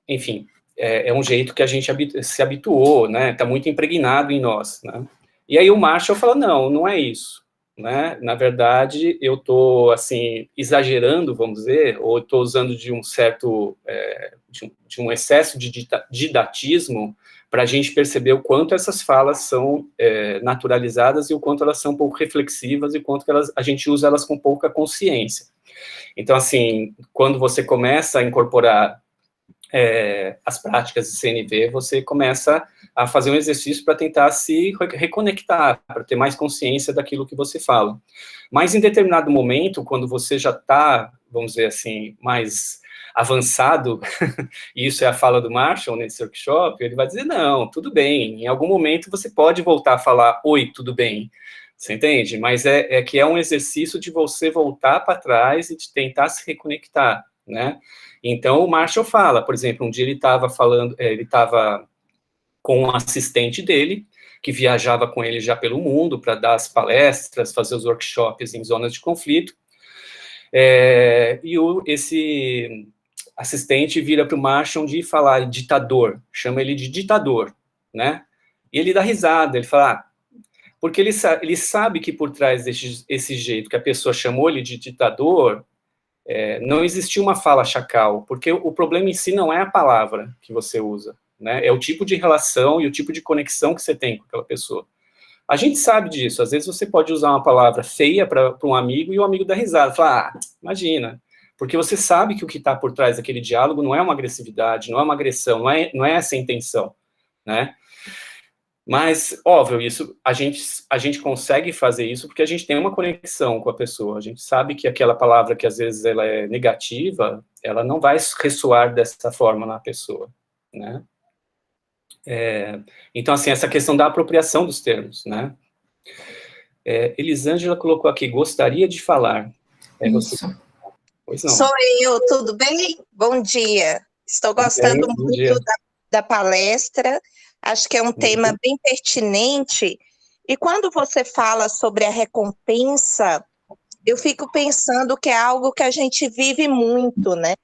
enfim, é um jeito que a gente se habituou, né, tá muito impregnado em nós, né, e aí o Marshall fala, não é isso, né, na verdade, eu tô, assim, exagerando, vamos dizer, ou tô usando de um certo, de um excesso de didatismo, para a gente perceber o quanto essas falas são naturalizadas e o quanto elas são pouco reflexivas e o quanto a gente usa elas com pouca consciência. Então, assim, quando você começa a incorporar as práticas de CNV, você começa a fazer um exercício para tentar se reconectar, para ter mais consciência daquilo que você fala. Mas, em determinado momento, quando você já está, vamos dizer assim, mais avançado, e isso é a fala do Marshall nesse workshop, ele vai dizer, não, tudo bem, em algum momento você pode voltar a falar, oi, tudo bem, você entende? Mas que é um exercício de você voltar para trás e de tentar se reconectar, né? Então, o Marshall fala, por exemplo, um dia ele estava ele estava com um assistente dele, que viajava com ele já pelo mundo para dar as palestras, fazer os workshops em zonas de conflito, esse assistente vira para o Marshall de falar ditador, chama ele de ditador, né? E ele dá risada, ele fala, porque ele sabe que por trás desse jeito que a pessoa chamou ele de ditador, não existiu uma fala chacal, porque o problema em si não é a palavra que você usa, né? É o tipo de relação e o tipo de conexão que você tem com aquela pessoa. A gente sabe disso, às vezes você pode usar uma palavra feia para um amigo e o amigo dá risada, fala, imagina, porque você sabe que o que está por trás daquele diálogo não é uma agressividade, não é uma agressão, não é essa a intenção, né? Mas, óbvio, isso, a gente consegue fazer isso porque a gente tem uma conexão com a pessoa, a gente sabe que aquela palavra que às vezes ela é negativa, ela não vai ressoar dessa forma na pessoa, né? Então, assim, essa questão da apropriação dos termos, né? Elisângela colocou aqui, gostaria de falar. Isso. Você... Pois não. Sou eu, tudo bem? Bom dia. Estou gostando muito da palestra, acho que é um tema bem pertinente, e quando você fala sobre a recompensa, eu fico pensando que é algo que a gente vive muito, né?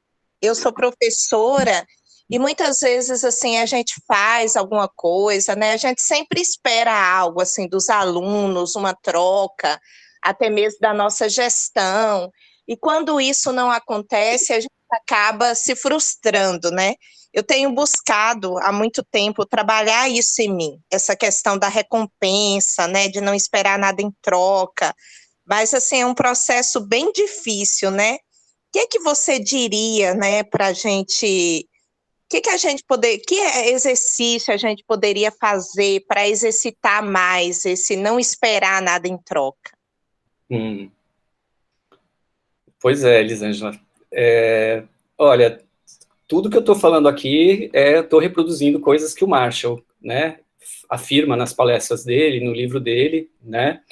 Eu sou professora, e muitas vezes, assim, a gente faz alguma coisa, né? A gente sempre espera algo, assim, dos alunos, uma troca, até mesmo da nossa gestão, e quando isso não acontece, a gente acaba se frustrando, né? Eu tenho buscado há muito tempo trabalhar isso em mim, essa questão da recompensa, né, de não esperar nada em troca, mas assim, é um processo bem difícil, né? O que você diria, né, para a gente... que exercício a gente poderia fazer para exercitar mais esse não esperar nada em troca? Pois é, Elisângela. Olha, tudo que eu estou falando aqui estou reproduzindo coisas que o Marshall, né, afirma nas palestras dele, no livro dele, né,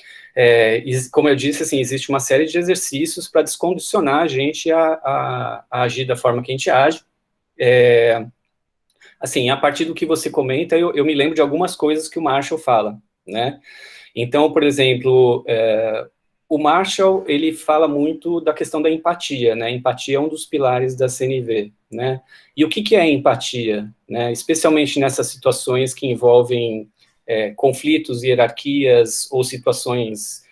como eu disse, assim, existe uma série de exercícios para descondicionar a gente a agir da forma que a gente age. Assim, a partir do que você comenta, eu me lembro de algumas coisas que o Marshall fala, né, então, por exemplo, o Marshall, ele fala muito da questão da empatia, né? Empatia é um dos pilares da CNV, né? E o que é empatia, né? Especialmente nessas situações que envolvem conflitos, hierarquias ou situações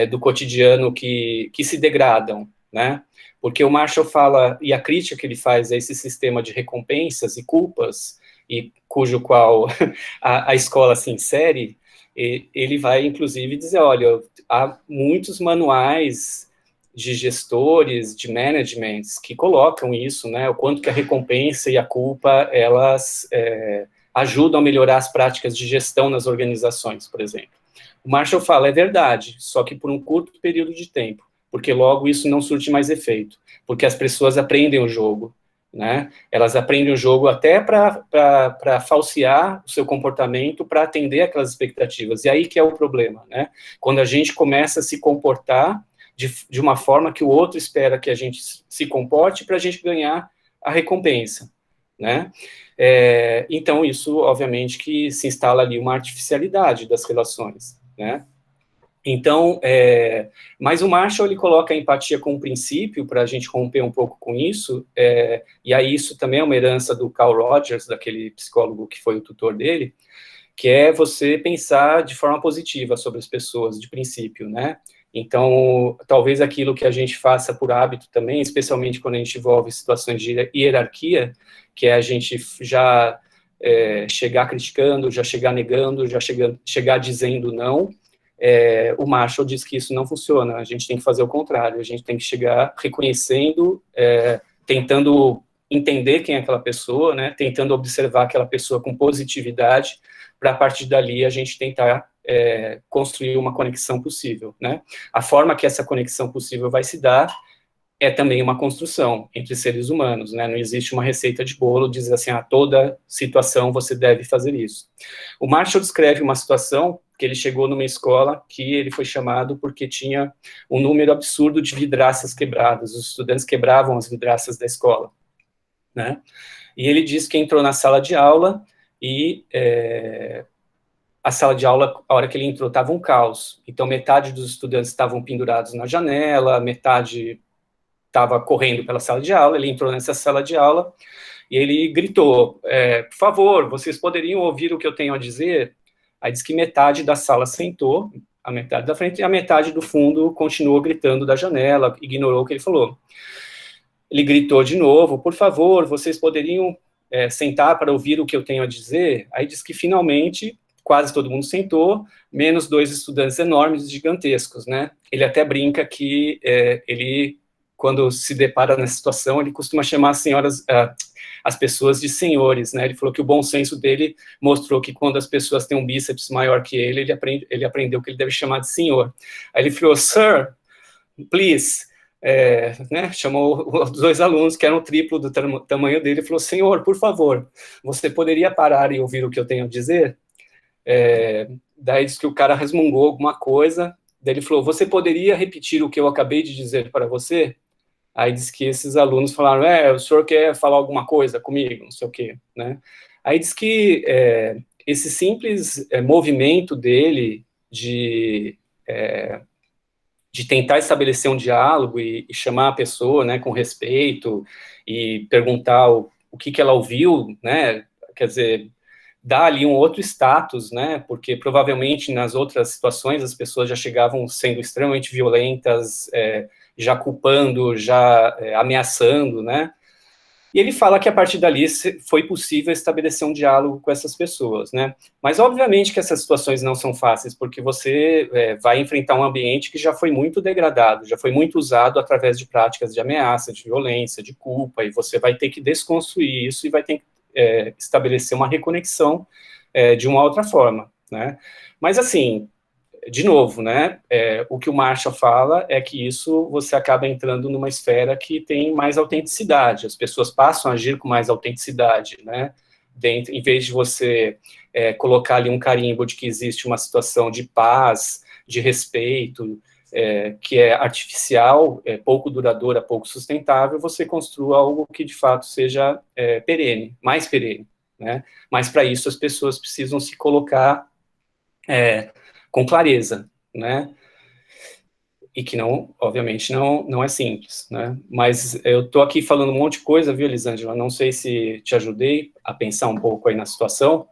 do cotidiano que se degradam, né? Porque o Marshall fala, e a crítica que ele faz a esse sistema de recompensas e culpas, e cujo qual a escola se insere, ele vai, inclusive, dizer, olha, há muitos manuais de gestores, de managements, que colocam isso, né, o quanto que a recompensa e a culpa, elas ajudam a melhorar as práticas de gestão nas organizações, por exemplo. O Marshall fala, é verdade, só que por um curto período de tempo, porque logo isso não surte mais efeito, porque as pessoas aprendem o jogo, né? Elas aprendem o jogo até para falsear o seu comportamento, para atender aquelas expectativas, e aí que é o problema, né? Quando a gente começa a se comportar de uma forma que o outro espera que a gente se comporte para a gente ganhar a recompensa, né? Então, isso, obviamente, que se instala ali uma artificialidade das relações, né? Então, mas o Marshall, ele coloca a empatia como princípio, para a gente romper um pouco com isso, e aí isso também é uma herança do Carl Rogers, daquele psicólogo que foi o tutor dele, que é você pensar de forma positiva sobre as pessoas, de princípio, né? Então, talvez aquilo que a gente faça por hábito também, especialmente quando a gente envolve situações de hierarquia, que é a gente já chegar criticando, já chegar negando, já chegar dizendo não, o Marshall diz que isso não funciona, a gente tem que fazer o contrário, a gente tem que chegar reconhecendo, tentando entender quem é aquela pessoa, né, tentando observar aquela pessoa com positividade, para a partir dali a gente tentar construir uma conexão possível, né. A forma que essa conexão possível vai se dar é também uma construção entre seres humanos, né, não existe uma receita de bolo, diz assim, toda situação você deve fazer isso. O Marshall descreve uma situação que ele chegou numa escola que ele foi chamado porque tinha um número absurdo de vidraças quebradas, os estudantes quebravam as vidraças da escola, né, e ele disse que entrou na sala de aula e a sala de aula, a hora que ele entrou, estava um caos, então metade dos estudantes estavam pendurados na janela, metade estava correndo pela sala de aula, ele entrou nessa sala de aula e ele gritou, por favor, vocês poderiam ouvir o que eu tenho a dizer? Aí diz que metade da sala sentou, a metade da frente, e a metade do fundo continuou gritando da janela, ignorou o que ele falou. Ele gritou de novo, por favor, vocês poderiam sentar para ouvir o que eu tenho a dizer? Aí diz que finalmente quase todo mundo sentou, menos 2 estudantes enormes, gigantescos, né? Ele até brinca que ele, quando se depara nessa situação, ele costuma chamar as pessoas de senhores, né? Ele falou que o bom senso dele mostrou que quando as pessoas têm um bíceps maior que ele aprendeu que ele deve chamar de senhor. Aí ele falou, sir, please, né? Chamou os 2 alunos, que eram o triplo do tamanho dele, e falou, senhor, por favor, você poderia parar e ouvir o que eu tenho a dizer? Daí diz que o cara resmungou alguma coisa, daí ele falou, você poderia repetir o que eu acabei de dizer para você? Aí diz que esses alunos falaram, o senhor quer falar alguma coisa comigo, não sei o quê, né? Aí diz que esse simples movimento dele de tentar estabelecer um diálogo e chamar a pessoa, né, com respeito, e perguntar o que ela ouviu, né, quer dizer, dá ali um outro status, né, porque provavelmente nas outras situações as pessoas já chegavam sendo extremamente violentas, já culpando, já ameaçando, né, E ele fala que a partir dali foi possível estabelecer um diálogo com essas pessoas, né? Mas obviamente que essas situações não são fáceis, porque você vai enfrentar um ambiente que já foi muito degradado, já foi muito usado através de práticas de ameaça, de violência, de culpa, e você vai ter que desconstruir isso e vai ter que estabelecer uma reconexão de uma outra forma, né? Mas assim, de novo, né, o que o Marshall fala é que isso você acaba entrando numa esfera que tem mais autenticidade, as pessoas passam a agir com mais autenticidade, né, dentro, em vez de você colocar ali um carimbo de que existe uma situação de paz, de respeito, que é artificial, pouco duradoura, pouco sustentável, você construa algo que de fato seja perene, mais perene, né, mas para isso as pessoas precisam se colocar com clareza, né, e que não, obviamente, não é simples, né, mas eu tô aqui falando um monte de coisa, viu, Elisângela, não sei se te ajudei a pensar um pouco aí na situação.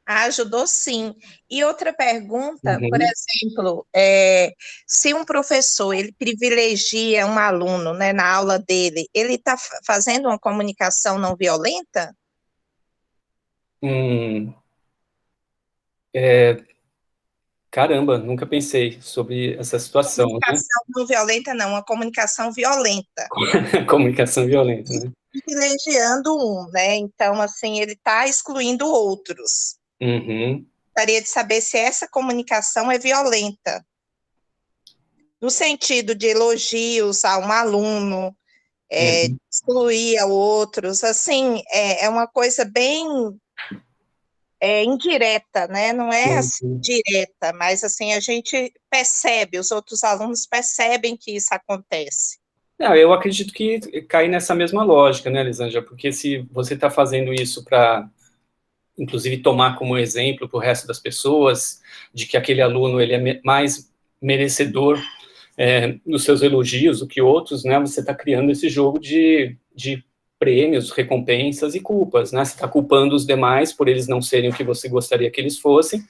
Ajudou sim. E outra pergunta, por exemplo, se um professor, ele privilegia um aluno, né, na aula dele, ele está fazendo uma comunicação não violenta? Caramba, nunca pensei sobre essa situação, comunicação não violenta, não, uma comunicação violenta. Comunicação violenta, né? Privilegiando um, né? Então, assim, ele está excluindo outros. Gostaria de saber se essa comunicação é violenta. No sentido de elogios a um aluno, excluir a outros, assim, é uma coisa bem indireta, né? Não é assim, direta, mas assim, a gente percebe, os outros alunos percebem que isso acontece. Não, eu acredito que cai nessa mesma lógica, né, Elisângela, porque se você está fazendo isso para, inclusive, tomar como exemplo para o resto das pessoas, de que aquele aluno ele é mais merecedor nos seus elogios do que outros, né, você está criando esse jogo de prêmios, recompensas e culpas, né, você está culpando os demais por eles não serem o que você gostaria que eles fossem,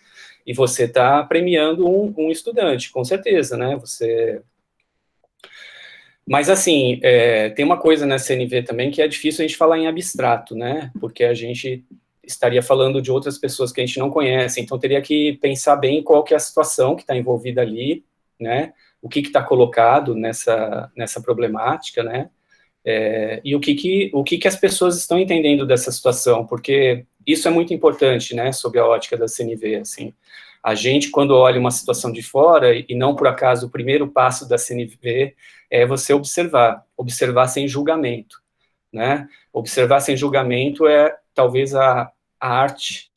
e você está premiando um estudante, com certeza, né, Mas, assim, tem uma coisa na CNV também que é difícil a gente falar em abstrato, né, porque a gente estaria falando de outras pessoas que a gente não conhece, então teria que pensar bem qual que é a situação que está envolvida ali, né, o que está colocado nessa problemática, né, e o que as pessoas estão entendendo dessa situação, porque isso é muito importante, né, sob a ótica da CNV, assim. A gente, quando olha uma situação de fora, e não por acaso o primeiro passo da CNV é você observar sem julgamento, né, observar sem julgamento é talvez a arte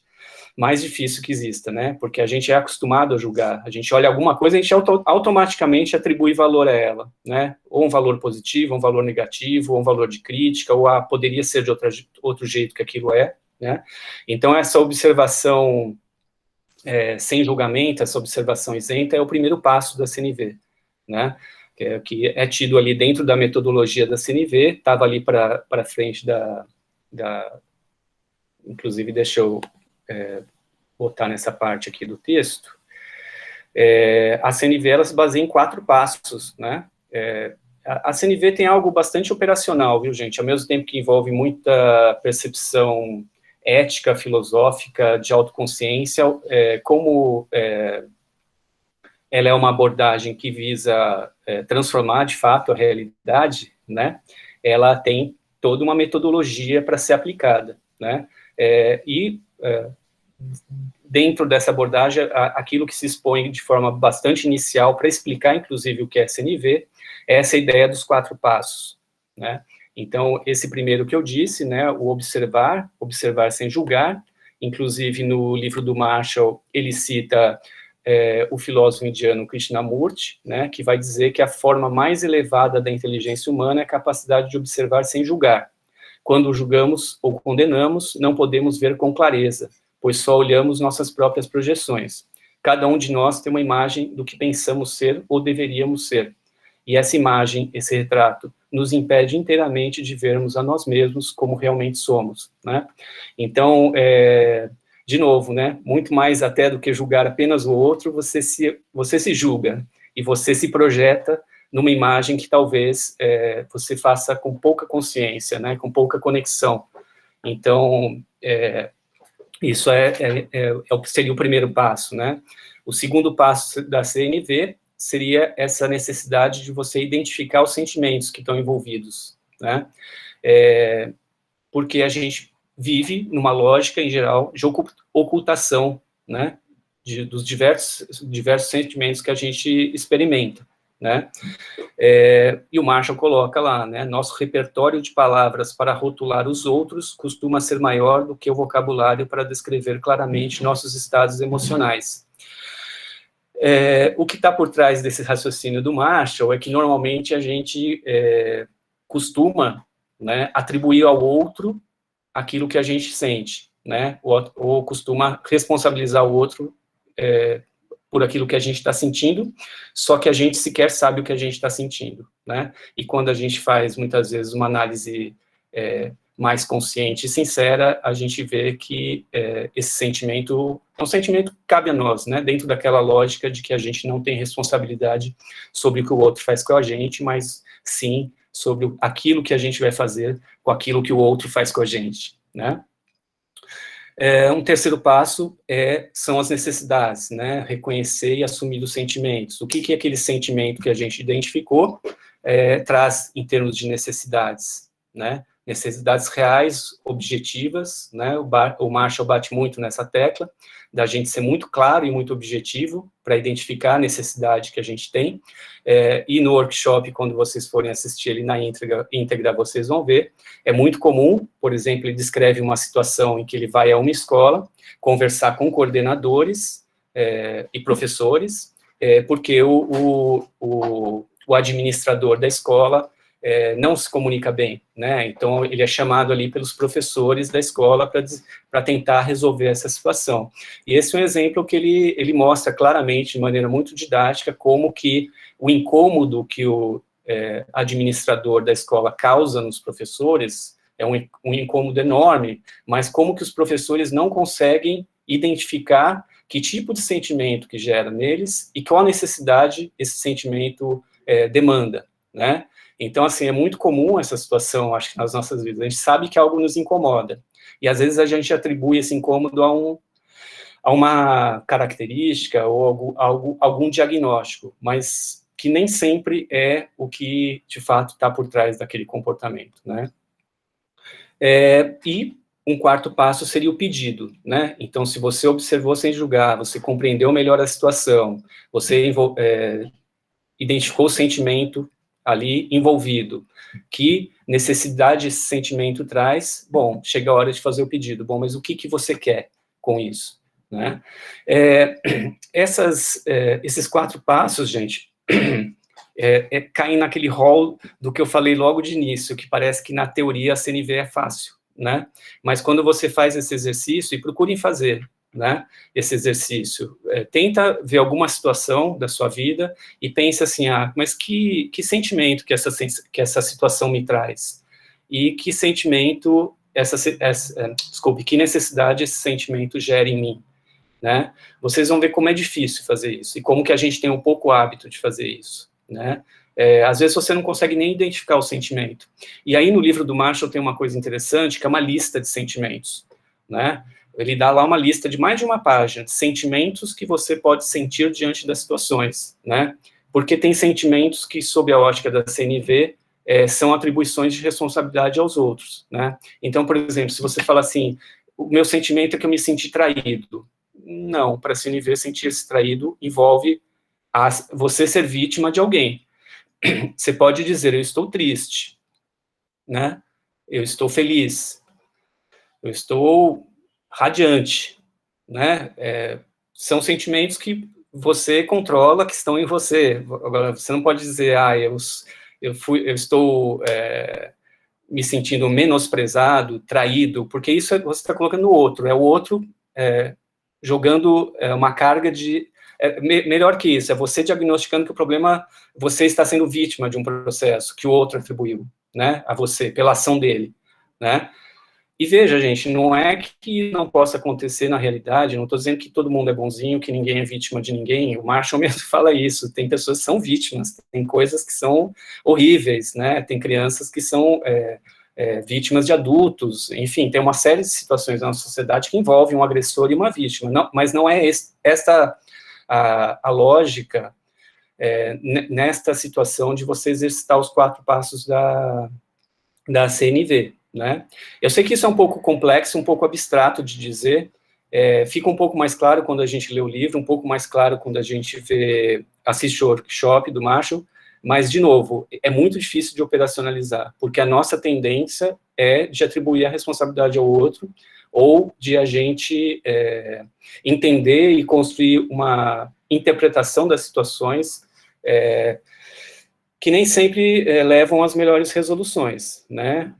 mais difícil que exista, né, porque a gente é acostumado a julgar, a gente olha alguma coisa, a gente automaticamente atribui valor a ela, né, ou um valor positivo, ou um valor negativo, ou um valor de crítica, ou poderia ser de outro jeito que aquilo é, né, então essa observação sem julgamento, essa observação isenta é o primeiro passo da CNV, né, que é tido ali dentro da metodologia da CNV, estava ali para frente inclusive deixa eu botar nessa parte aqui do texto, a CNV ela se baseia em 4 passos, né, a CNV tem algo bastante operacional, viu, gente, ao mesmo tempo que envolve muita percepção ética, filosófica, de autoconsciência, como ela é uma abordagem que visa transformar, de fato, a realidade, né, ela tem toda uma metodologia para ser aplicada, né, dentro dessa abordagem, aquilo que se expõe de forma bastante inicial para explicar, inclusive, o que é CNV, é essa ideia dos 4 passos, né. Então, esse primeiro que eu disse, né, o observar sem julgar, inclusive no livro do Marshall, ele cita o filósofo indiano Krishnamurti, né, que vai dizer que a forma mais elevada da inteligência humana é a capacidade de observar sem julgar. Quando julgamos ou condenamos, não podemos ver com clareza, pois só olhamos nossas próprias projeções. Cada um de nós tem uma imagem do que pensamos ser ou deveríamos ser. E essa imagem, esse retrato, nos impede inteiramente de vermos a nós mesmos como realmente somos, né? Então, de novo, né, muito mais até do que julgar apenas o outro, você se julga, e você se projeta numa imagem que talvez você faça com pouca consciência, né, com pouca conexão. Então, isso seria o primeiro passo, né? O segundo passo da CNV seria essa necessidade de você identificar os sentimentos que estão envolvidos, né? Porque a gente vive numa lógica, em geral, de ocultação, né? Dos diversos sentimentos que a gente experimenta, né? E o Marshall coloca lá, né? Nosso repertório de palavras para rotular os outros costuma ser maior do que o vocabulário para descrever claramente nossos estados emocionais. O que está por trás desse raciocínio do Marshall é que, normalmente, a gente costuma, né, atribuir ao outro aquilo que a gente sente, né? Ou costuma responsabilizar o outro por aquilo que a gente está sentindo, só que a gente sequer sabe o que a gente está sentindo, né? E quando a gente faz, muitas vezes, uma análise mais consciente e sincera, a gente vê que esse sentimento é um sentimento que cabe a nós, né? Dentro daquela lógica de que a gente não tem responsabilidade sobre o que o outro faz com a gente, mas sim sobre aquilo que a gente vai fazer com aquilo que o outro faz com a gente, né? Um terceiro passo são as necessidades, né? Reconhecer e assumir os sentimentos. O que é aquele sentimento que a gente identificou traz em termos de necessidades, né? Necessidades reais, objetivas, né? O Marshall bate muito nessa tecla, da gente ser muito claro e muito objetivo para identificar a necessidade que a gente tem, e no workshop, quando vocês forem assistir ele na íntegra, vocês vão ver, é muito comum, por exemplo, ele descreve uma situação em que ele vai a uma escola, conversar com coordenadores e professores, porque o administrador da escola não se comunica bem, né? Então, ele é chamado ali pelos professores da escola para tentar resolver essa situação. E esse é um exemplo que ele mostra claramente, de maneira muito didática, como que o incômodo que o administrador da escola causa nos professores é um incômodo enorme, mas como que os professores não conseguem identificar que tipo de sentimento que gera neles e qual a necessidade esse sentimento demanda, né? Então, assim, é muito comum essa situação, acho que nas nossas vidas. A gente sabe que algo nos incomoda. E, às vezes, a gente atribui esse incômodo a uma característica ou algum diagnóstico, mas que nem sempre é o que, de fato, está por trás daquele comportamento, né? E um quarto passo seria o pedido, né? Então, se você observou sem julgar, você compreendeu melhor a situação, você identificou o sentimento ali envolvido, que necessidade esse sentimento traz, bom, chega a hora de fazer o pedido, bom, mas o que você quer com isso, né? Esses 4 passos, gente, caem naquele rol do que eu falei logo de início, que parece que na teoria a CNV é fácil, né? Mas quando você faz esse exercício, e procurem fazer, né, esse exercício, tenta ver alguma situação da sua vida e pense assim, mas que sentimento que essa situação me traz? E que sentimento, que necessidade esse sentimento gera em mim, né? Vocês vão ver como é difícil fazer isso, e como que a gente tem um pouco hábito de fazer isso, né? Às vezes você não consegue nem identificar o sentimento. E aí no livro do Marshall tem uma coisa interessante, que é uma lista de sentimentos, né? Ele dá lá uma lista de mais de uma página de sentimentos que você pode sentir diante das situações, né? Porque tem sentimentos que, sob a ótica da CNV, são atribuições de responsabilidade aos outros, né? Então, por exemplo, se você fala assim, o meu sentimento é que eu me senti traído. Não, para a CNV, sentir-se traído envolve você ser vítima de alguém. Você pode dizer, eu estou triste, né? Eu estou feliz, eu estou radiante, né? São sentimentos que você controla, que estão em você. Agora, você não pode dizer, eu estou me sentindo menosprezado, traído, porque isso você está colocando no outro, é o outro jogando uma carga de... melhor que isso, é você diagnosticando que o problema, você está sendo vítima de um processo que o outro atribuiu, né, a você, pela ação dele, né? E veja, gente, não é que não possa acontecer na realidade, não estou dizendo que todo mundo é bonzinho, que ninguém é vítima de ninguém, o Marshall mesmo fala isso, tem pessoas que são vítimas, tem coisas que são horríveis, né, tem crianças que são vítimas de adultos, enfim, tem uma série de situações na nossa sociedade que envolvem um agressor e uma vítima, mas não é esta a lógica nesta situação de você exercitar os 4 passos da CNV, né? Eu sei que isso é um pouco complexo, um pouco abstrato de dizer, fica um pouco mais claro quando a gente lê o livro, um pouco mais claro quando a gente assiste o workshop do Marshall, mas, de novo, é muito difícil de operacionalizar, porque a nossa tendência é de atribuir a responsabilidade ao outro, ou de a gente entender e construir uma interpretação das situações que nem sempre levam às melhores resoluções, né?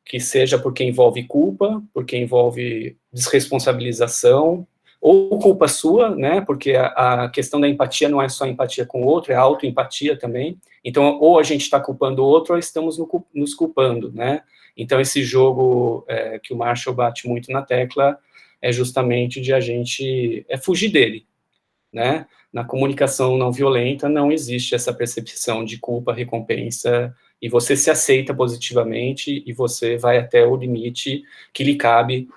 Que seja porque envolve culpa, porque envolve desresponsabilização, ou culpa sua, né? Porque a questão da empatia não é só empatia com o outro, é autoempatia também. Então, ou a gente está culpando o outro, ou estamos nos culpando, né? Então, esse jogo que o Marshall bate muito na tecla é justamente de a gente fugir dele, né? Na comunicação não violenta não existe essa percepção de culpa, recompensa, e você se aceita positivamente e você vai até o limite que lhe cabe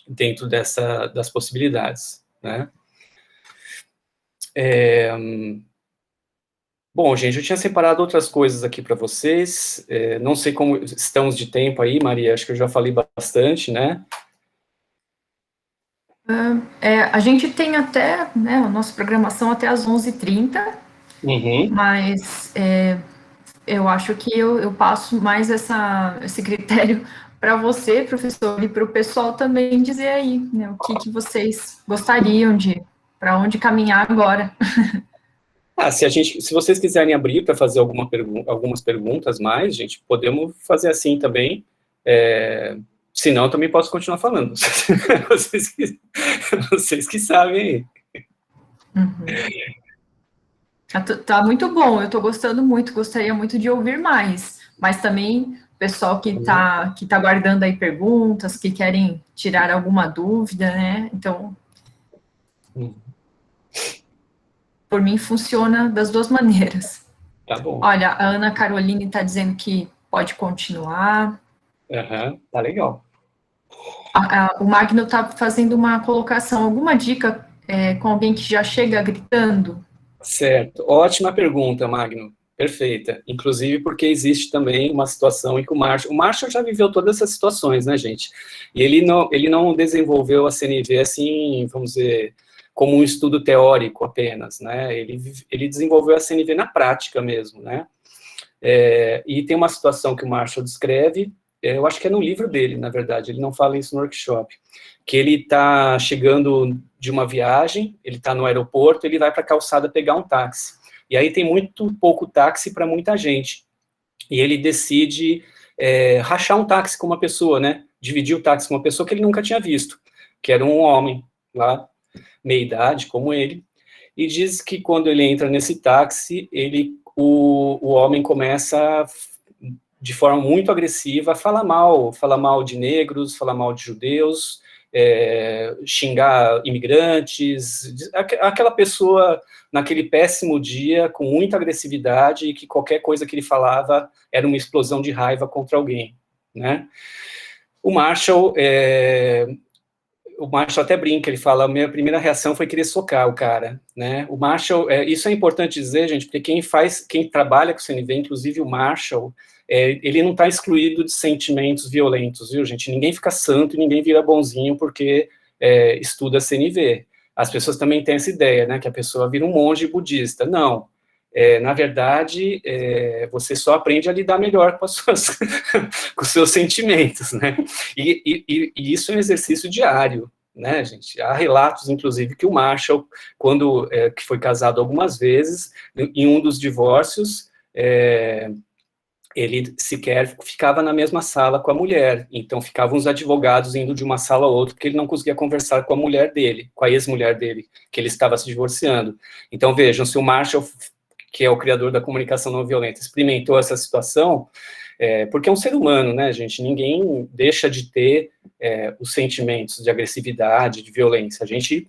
dentro das possibilidades, né? Bom, gente, eu tinha separado outras coisas aqui para vocês, não sei como estamos de tempo aí, Maria, acho que eu já falei bastante, né? A gente tem até, né, a nossa programação até às 11h30, mas eu acho que eu passo mais esse critério para você, professor, e para o pessoal também dizer aí, né, o que vocês gostariam para onde caminhar agora. Se vocês quiserem abrir para fazer algumas perguntas mais, gente, podemos fazer assim também. Se não, também posso continuar falando. Vocês que sabem aí. Tá muito bom, eu estou gostando muito, gostaria muito de ouvir mais, mas também o pessoal que tá guardando aí perguntas, que querem tirar alguma dúvida, né, então, por mim funciona das duas maneiras. Tá bom. Olha, a Ana Caroline está dizendo que pode continuar. Tá legal. O Magno está fazendo uma colocação, alguma dica com alguém que já chega gritando? Certo, ótima pergunta, Magno, perfeita, inclusive porque existe também uma situação em que o Marshall já viveu todas essas situações, né, gente, e ele não desenvolveu a CNV assim, vamos dizer, como um estudo teórico apenas, né, ele desenvolveu a CNV na prática mesmo, né, e tem uma situação que o Marshall descreve, eu acho que é no livro dele, na verdade, ele não fala isso no workshop, que ele está chegando de uma viagem, ele está no aeroporto, ele vai para a calçada pegar um táxi. E aí tem muito pouco táxi para muita gente. E ele decide rachar um táxi com uma pessoa, né? Dividir o táxi com uma pessoa que ele nunca tinha visto, que era um homem lá, meia-idade, como ele. E diz que quando ele entra nesse táxi, o homem começa de forma muito agressiva, fala mal de negros, fala mal de judeus, xingar imigrantes, aquela pessoa naquele péssimo dia, com muita agressividade, e que qualquer coisa que ele falava era uma explosão de raiva contra alguém, né? O Marshall até brinca, ele fala, a minha primeira reação foi querer socar o cara, né? O Marshall, isso é importante dizer, gente, porque quem trabalha com CNV, inclusive o Marshall, ele não está excluído de sentimentos violentos, viu, gente? Ninguém fica santo e ninguém vira bonzinho porque estuda CNV. As pessoas também têm essa ideia, né, que a pessoa vira um monge budista. Não. Na verdade, você só aprende a lidar melhor com com os seus sentimentos, né? E isso é um exercício diário, né, gente? Há relatos, inclusive, que o Marshall, que foi casado algumas vezes, em um dos divórcios, ele sequer ficava na mesma sala com a mulher, então ficavam os advogados indo de uma sala a outra, porque ele não conseguia conversar com a mulher dele, com a ex-mulher dele, que ele estava se divorciando. Então, vejam, se o Marshall, que é o criador da comunicação não violenta, experimentou essa situação, Porque é um ser humano, né, gente? Ninguém deixa de ter os sentimentos de agressividade, de violência. A gente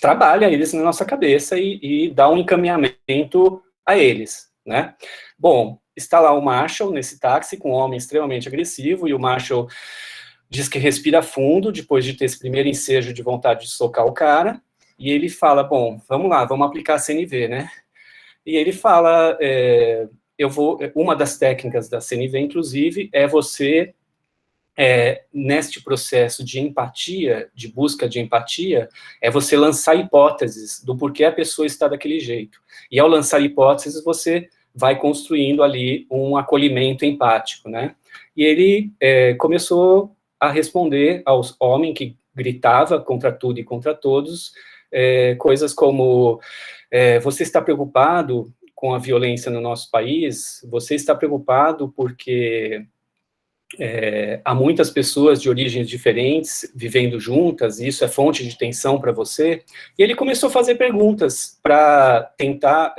trabalha eles na nossa cabeça e dá um encaminhamento a eles, né? Bom, está lá o Marshall nesse táxi com um homem extremamente agressivo, e o Marshall diz que respira fundo depois de ter esse primeiro ensejo de vontade de socar o cara, e ele fala, bom, vamos lá, vamos aplicar a CNV, né? E ele fala, uma das técnicas da CNV, inclusive, é você, neste processo de empatia, de busca de empatia, é você lançar hipóteses do porquê a pessoa está daquele jeito. E ao lançar hipóteses, você vai construindo ali um acolhimento empático, né? E ele começou a responder ao homem que gritava contra tudo e contra todos, coisas como, você está preocupado com a violência no nosso país? Você está preocupado porque há muitas pessoas de origens diferentes vivendo juntas, e isso é fonte de tensão para você? E ele começou a fazer perguntas para tentar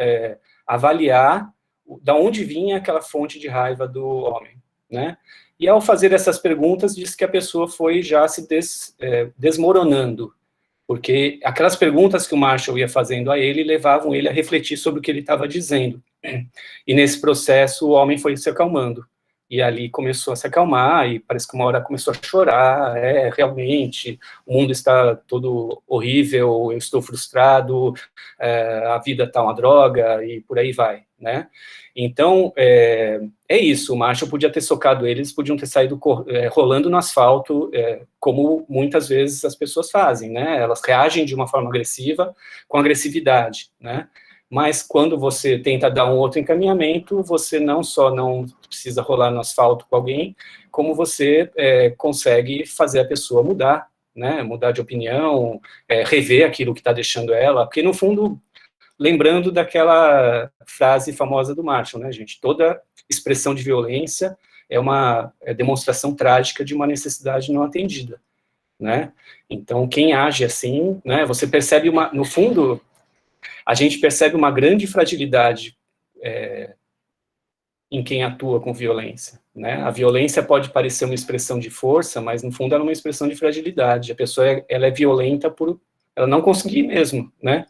avaliar da onde vinha aquela fonte de raiva do homem, né? E ao fazer essas perguntas, disse que a pessoa foi já se desmoronando, porque aquelas perguntas que o Marshall ia fazendo a ele levavam ele a refletir sobre o que ele estava dizendo. E nesse processo o homem foi se acalmando. E ali começou a se acalmar, e parece que uma hora começou a chorar, realmente, o mundo está todo horrível, eu estou frustrado, a vida está uma droga, e por aí vai, né? Então, é isso, o Marshall podia ter socado eles podiam ter saído rolando no asfalto, como muitas vezes as pessoas fazem, né? Elas reagem de uma forma agressiva, com agressividade, né? Mas quando você tenta dar um outro encaminhamento, você não só não precisa rolar no asfalto com alguém, como você consegue fazer a pessoa mudar, né? Mudar de opinião, rever aquilo que está deixando ela, porque no fundo, lembrando daquela frase famosa do Marshall, né, gente? Toda expressão de violência é uma demonstração trágica de uma necessidade não atendida, né? Então, quem age assim, né? Você percebe no fundo, a gente percebe uma grande fragilidade em quem atua com violência, né? A violência pode parecer uma expressão de força, mas no fundo ela é uma expressão de fragilidade. A pessoa ela é violenta por ela não conseguir mesmo, né?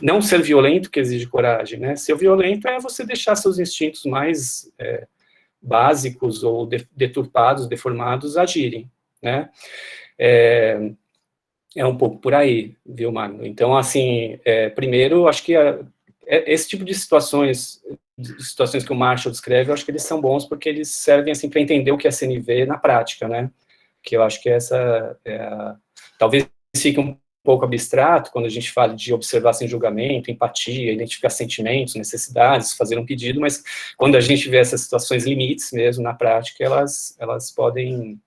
Não ser violento que exige coragem, né? Ser violento é você deixar seus instintos mais básicos ou deturpados, deformados, agirem, né? É um pouco por aí, viu, Magno? Então, assim, primeiro, acho que esse tipo de situações que o Marshall descreve, eu acho que eles são bons porque eles servem, assim, para entender o que é CNV na prática, né? Que eu acho que essa talvez fique um pouco abstrato quando a gente fala de observar sem julgamento, empatia, identificar sentimentos, necessidades, fazer um pedido, mas quando a gente vê essas situações limites mesmo na prática, elas podem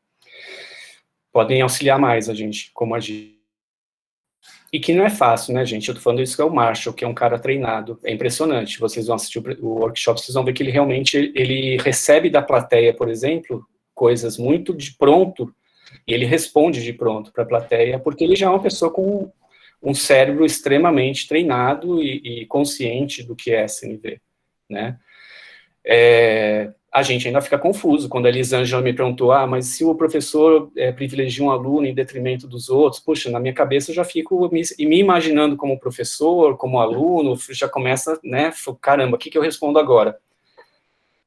auxiliar mais a gente como agir. E que não é fácil, né, gente? Eu tô falando isso que é o Marshall, que é um cara treinado. É impressionante. Vocês vão assistir o workshop, vocês vão ver que ele realmente ele recebe da plateia, por exemplo, coisas muito de pronto, e ele responde de pronto para a plateia, porque ele já é uma pessoa com um cérebro extremamente treinado e consciente do que é CNV, né? A gente ainda fica confuso quando a Elisângela me perguntou, mas se o professor privilegia um aluno em detrimento dos outros, puxa, na minha cabeça eu já fico me imaginando como professor, como aluno, já começa, né, caramba, o que eu respondo agora?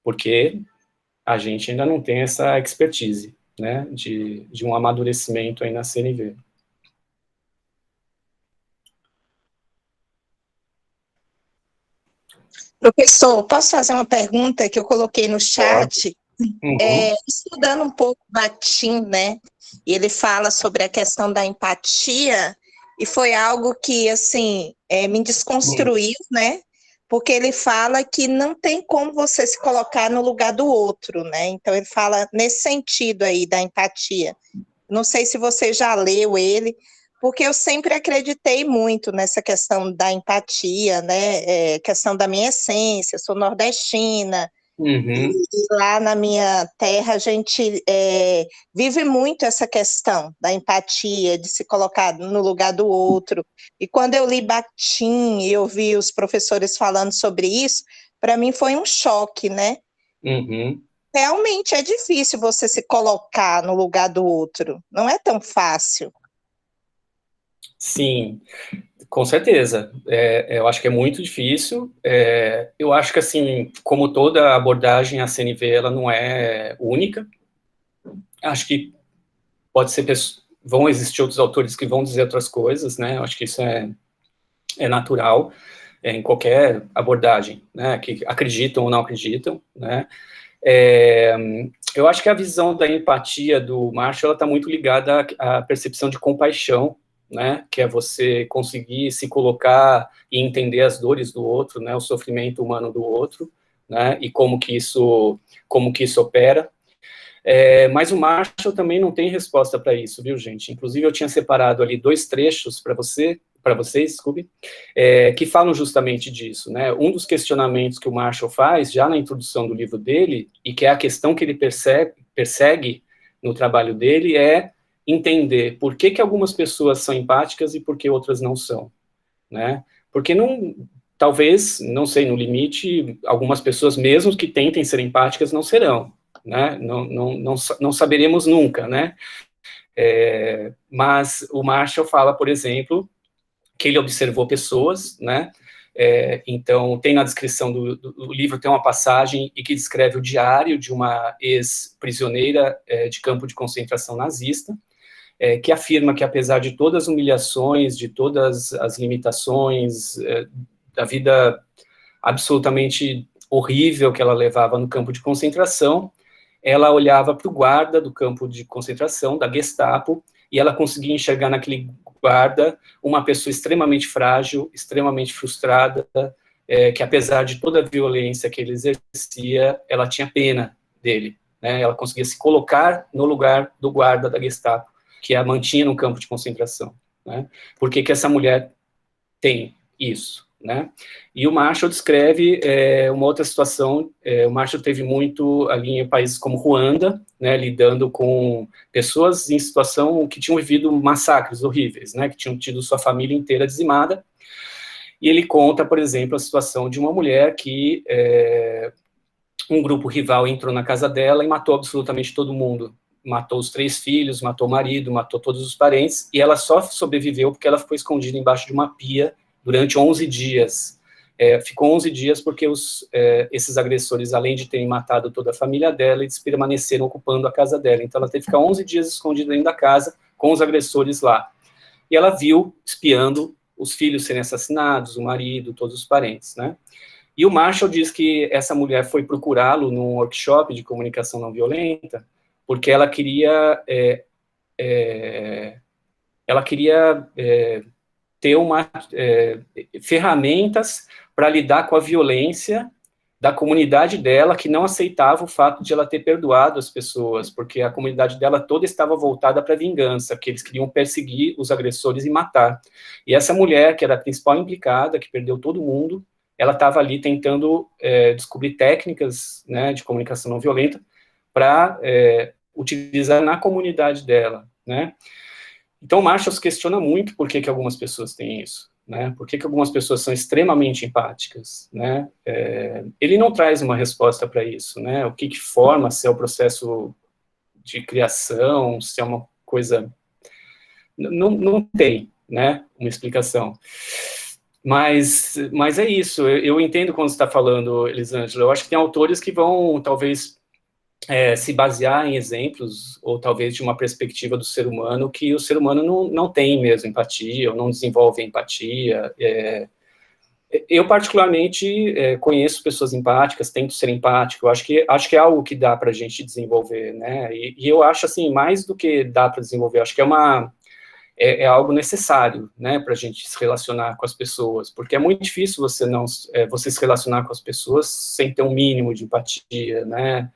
Porque a gente ainda não tem essa expertise, né, de um amadurecimento aí na CNV. Professor, posso fazer uma pergunta que eu coloquei no chat? Estudando um pouco Bakhtin, né? E ele fala sobre a questão da empatia, e foi algo que, assim, me desconstruiu, né? Porque ele fala que não tem como você se colocar no lugar do outro, né? Então, ele fala nesse sentido aí da empatia. Não sei se você já leu ele, porque eu sempre acreditei muito nessa questão da empatia, né? Questão da minha essência, sou nordestina, e lá na minha terra a gente vive muito essa questão da empatia, de se colocar no lugar do outro. E quando eu li Bakhtin e eu vi os professores falando sobre isso, para mim foi um choque, né? realmente é difícil você se colocar no lugar do outro. Não é tão fácil. Sim, com certeza. Eu acho que é muito difícil. Eu acho que, assim, como toda abordagem, a CNV ela não é única. Acho que pode ser vão existir outros autores que vão dizer outras coisas, né? Eu acho que isso é natural em qualquer abordagem, né? Que acreditam ou não acreditam, né? Eu acho que a visão da empatia do Marshall está muito ligada à percepção de compaixão, né, que é você conseguir se colocar e entender as dores do outro, né, o sofrimento humano do outro, né, e como que isso opera. Mas o Marshall também não tem resposta para isso, viu, gente? Inclusive, eu tinha separado ali 2 trechos para vocês, desculpe, que falam justamente disso, né? Um dos questionamentos que o Marshall faz, já na introdução do livro dele, e que é a questão que ele persegue no trabalho dele, é entender por que algumas pessoas são empáticas e por que outras não são, né? Porque talvez, não sei, no limite, algumas pessoas, mesmo que tentem ser empáticas, não serão, né? Não saberemos nunca, né? Mas o Marshall fala, por exemplo, que ele observou pessoas, né? Então, tem na descrição do livro, tem uma passagem e que descreve o diário de uma ex-prisioneira de campo de concentração nazista, que afirma que, apesar de todas as humilhações, de todas as limitações, da vida absolutamente horrível que ela levava no campo de concentração, ela olhava para o guarda do campo de concentração, da Gestapo, e ela conseguia enxergar naquele guarda uma pessoa extremamente frágil, extremamente frustrada, que apesar de toda a violência que ele exercia, ela tinha pena dele, né? Ela conseguia se colocar no lugar do guarda da Gestapo, que a mantinha no campo de concentração, né? Por que essa mulher tem isso, né? E o Marshall descreve uma outra situação. O Marshall teve muito ali em países como Ruanda, né, lidando com pessoas em situação que tinham vivido massacres horríveis, né, que tinham tido sua família inteira dizimada. E ele conta, por exemplo, a situação de uma mulher que um grupo rival entrou na casa dela e matou absolutamente todo mundo. Matou os 3 filhos, matou o marido, matou todos os parentes, e ela só sobreviveu porque ela ficou escondida embaixo de uma pia durante 11 dias. Ficou 11 dias porque esses agressores, além de terem matado toda a família dela, eles permaneceram ocupando a casa dela. Então, ela teve que ficar 11 dias escondida dentro da casa, com os agressores lá. E ela viu, espiando, os filhos serem assassinados, o marido, todos os parentes, né? E o Marshall diz que essa mulher foi procurá-lo num workshop de comunicação não violenta, porque ela queria ter ferramentas para lidar com a violência da comunidade dela, que não aceitava o fato de ela ter perdoado as pessoas, porque a comunidade dela toda estava voltada para a vingança, que eles queriam perseguir os agressores e matar. E essa mulher, que era a principal implicada, que perdeu todo mundo, ela estava ali tentando descobrir técnicas, né, de comunicação não violenta para utilizar na comunidade dela, né? Então, o Marshall se questiona muito por que algumas pessoas têm isso, né? Por que algumas pessoas são extremamente empáticas, né? Ele não traz uma resposta para isso, né? O que forma, se é o processo de criação, se é uma coisa... Não tem, né, uma explicação. Mas é isso, eu entendo quando você está falando, Elisângela. Eu acho que tem autores que vão, talvez... se basear em exemplos, ou talvez de uma perspectiva do ser humano, que o ser humano não tem mesmo empatia, ou não desenvolve empatia. Eu, particularmente, conheço pessoas empáticas, tento ser empático, acho que é algo que dá para a gente desenvolver, né? E eu acho, assim, mais do que dá para desenvolver, acho que é algo necessário, né, para a gente se relacionar com as pessoas, porque é muito difícil você se relacionar com as pessoas sem ter um mínimo de empatia, né?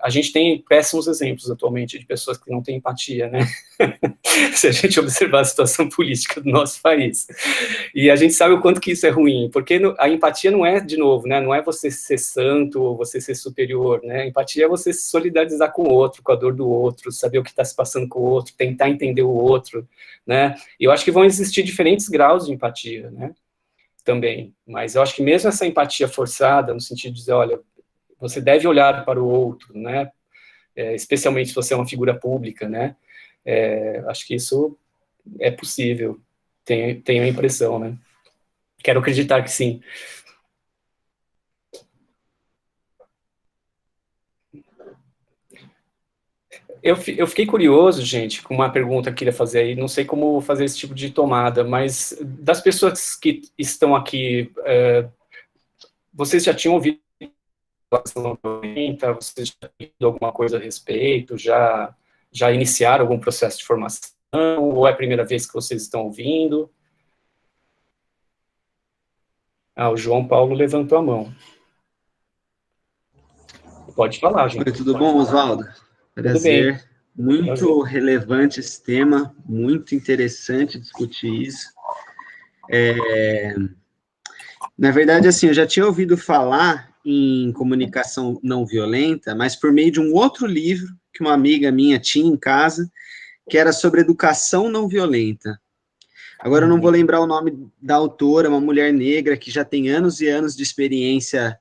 A gente tem péssimos exemplos atualmente de pessoas que não têm empatia, né? Se a gente observar a situação política do nosso país. E a gente sabe o quanto que isso é ruim, porque a empatia não é, de novo, né? Não é você ser santo ou você ser superior, né? A empatia é você se solidarizar com o outro, com a dor do outro, saber o que está se passando com o outro, tentar entender o outro, né? E eu acho que vão existir diferentes graus de empatia, né? Também. Mas eu acho que mesmo essa empatia forçada, no sentido de dizer, olha, você deve olhar para o outro, né? Especialmente se você é uma figura pública, né? Acho que isso é possível, tenho a impressão, né? Quero acreditar que sim. Eu fiquei curioso, gente, com uma pergunta que eu queria fazer aí, não sei como fazer esse tipo de tomada, mas das pessoas que estão aqui, vocês já tinham ouvido relação violenta, vocês já tinham ouvido alguma coisa a respeito, já iniciaram algum processo de formação, ou é a primeira vez que vocês estão ouvindo? O João Paulo levantou a mão. Pode falar, João. Oi, tudo bom, Oswaldo? Prazer. Muito Prazer. relevante esse tema, muito interessante discutir isso. Na verdade, assim, eu já tinha ouvido falar em comunicação não violenta, mas por meio de um outro livro que uma amiga minha tinha em casa, que era sobre educação não violenta. Agora eu não vou lembrar o nome da autora, uma mulher negra que já tem anos e anos de experiência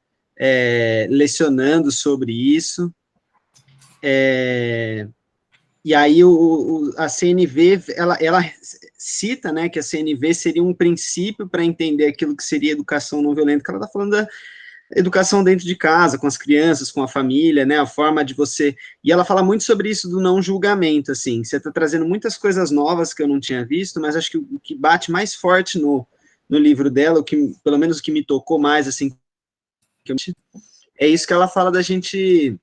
lecionando sobre isso. E aí a CNV, ela cita, né, que a CNV seria um princípio para entender aquilo que seria educação não violenta, que ela está falando da educação dentro de casa, com as crianças, com a família, né, a forma de você... E ela fala muito sobre isso do não julgamento, assim, você está trazendo muitas coisas novas que eu não tinha visto, mas acho que o que bate mais forte no livro dela, o que, pelo menos o que me tocou mais, assim, é isso que ela fala da gente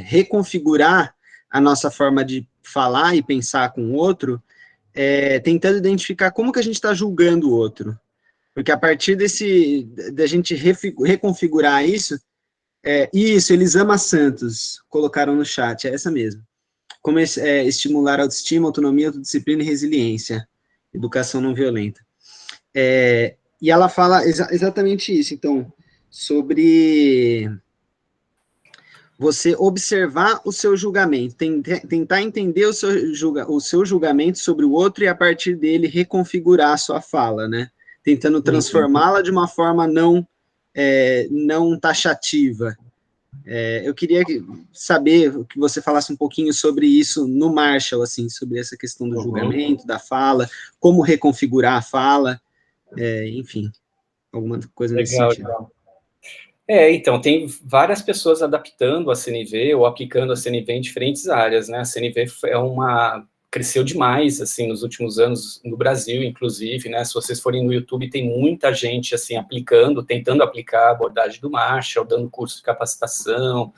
reconfigurar a nossa forma de falar e pensar com o outro, tentando identificar como que a gente está julgando o outro. Porque a partir da gente reconfigurar isso, Elisama Santos colocaram no chat, é essa mesmo. Como estimular a autoestima, autonomia, autodisciplina e resiliência. Educação não violenta. E ela fala exatamente isso, então, sobre você observar o seu julgamento, tentar entender o seu julgamento sobre o outro e, a partir dele, reconfigurar a sua fala, né? Tentando transformá-la de uma forma não taxativa. Eu queria saber que você falasse um pouquinho sobre isso no Marshall, assim, sobre essa questão do julgamento, da fala, como reconfigurar a fala, enfim, alguma coisa nesse sentido. Legal. Então, tem várias pessoas adaptando a CNV ou aplicando a CNV em diferentes áreas, né? A CNV cresceu demais, assim, nos últimos anos, no Brasil, inclusive, né? Se vocês forem no YouTube, tem muita gente, assim, tentando aplicar a abordagem do Marshall, dando curso de capacitação.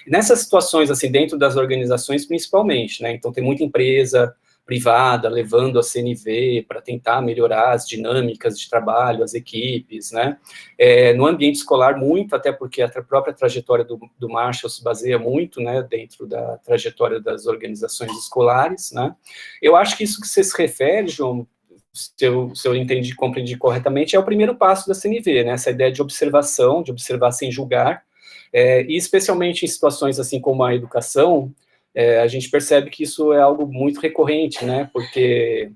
E nessas situações, assim, dentro das organizações, principalmente, né? Então, tem muita empresa privada levando a CNV para tentar melhorar as dinâmicas de trabalho, as equipes, né? No ambiente escolar, muito, até porque a própria trajetória do Marshall se baseia muito, né, dentro da trajetória das organizações escolares, né? Eu acho que isso que você se refere, João, se eu compreendi corretamente, é o primeiro passo da CNV, né? Essa ideia de observação, de observar sem julgar, e especialmente em situações assim como a educação, a gente percebe que isso é algo muito recorrente, né, porque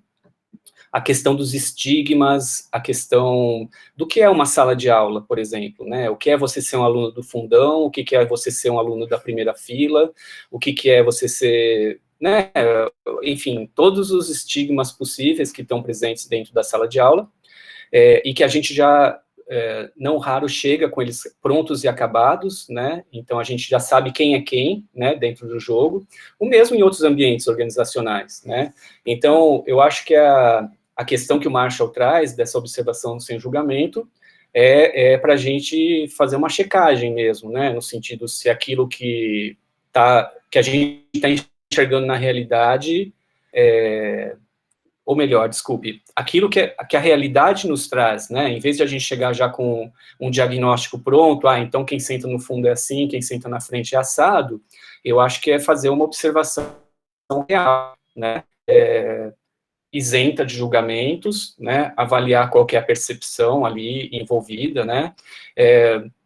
a questão dos estigmas, a questão do que é uma sala de aula, por exemplo, né, o que é você ser um aluno do fundão, o que é você ser um aluno da primeira fila, o que é você ser, né, enfim, todos os estigmas possíveis que estão presentes dentro da sala de aula, e que a gente já... não raro chega com eles prontos e acabados, né, então a gente já sabe quem é quem, né, dentro do jogo, o mesmo em outros ambientes organizacionais, né, então eu acho que a questão que o Marshall traz, dessa observação sem julgamento, para a gente fazer uma checagem mesmo, né, no sentido se aquilo que a gente está enxergando na realidade ou melhor, desculpe, aquilo que a realidade nos traz, né, em vez de a gente chegar já com um diagnóstico pronto, então quem senta no fundo é assim, quem senta na frente é assado, eu acho que é fazer uma observação real, né, isenta de julgamentos, né, avaliar qual que é a percepção ali envolvida, né,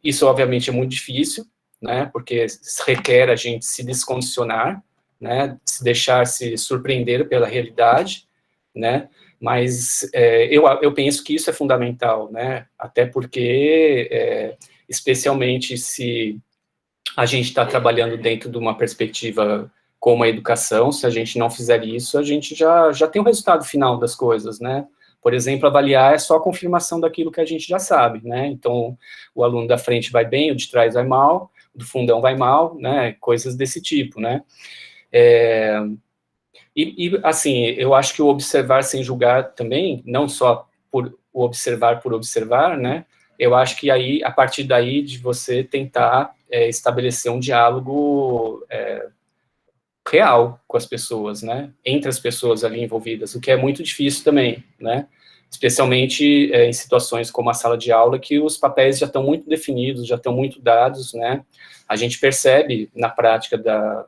isso obviamente é muito difícil, né, porque requer a gente se descondicionar, né, se deixar se surpreender pela realidade, né, Mas eu penso que isso é fundamental, né? Até porque, especialmente se a gente está trabalhando dentro de uma perspectiva como a educação, se a gente não fizer isso, a gente já tem o resultado final das coisas, né? Por exemplo, avaliar é só a confirmação daquilo que a gente já sabe, né? Então, o aluno da frente vai bem, o de trás vai mal, o do fundão vai mal, né? Coisas desse tipo, né? Assim, eu acho que o observar sem julgar também, não só por observar, né? Eu acho que aí, a partir daí, de você tentar estabelecer um diálogo real com as pessoas, né? Entre as pessoas ali envolvidas, o que é muito difícil também, né? Especialmente em situações como a sala de aula, que os papéis já estão muito definidos, já estão muito dados, né? A gente percebe na prática da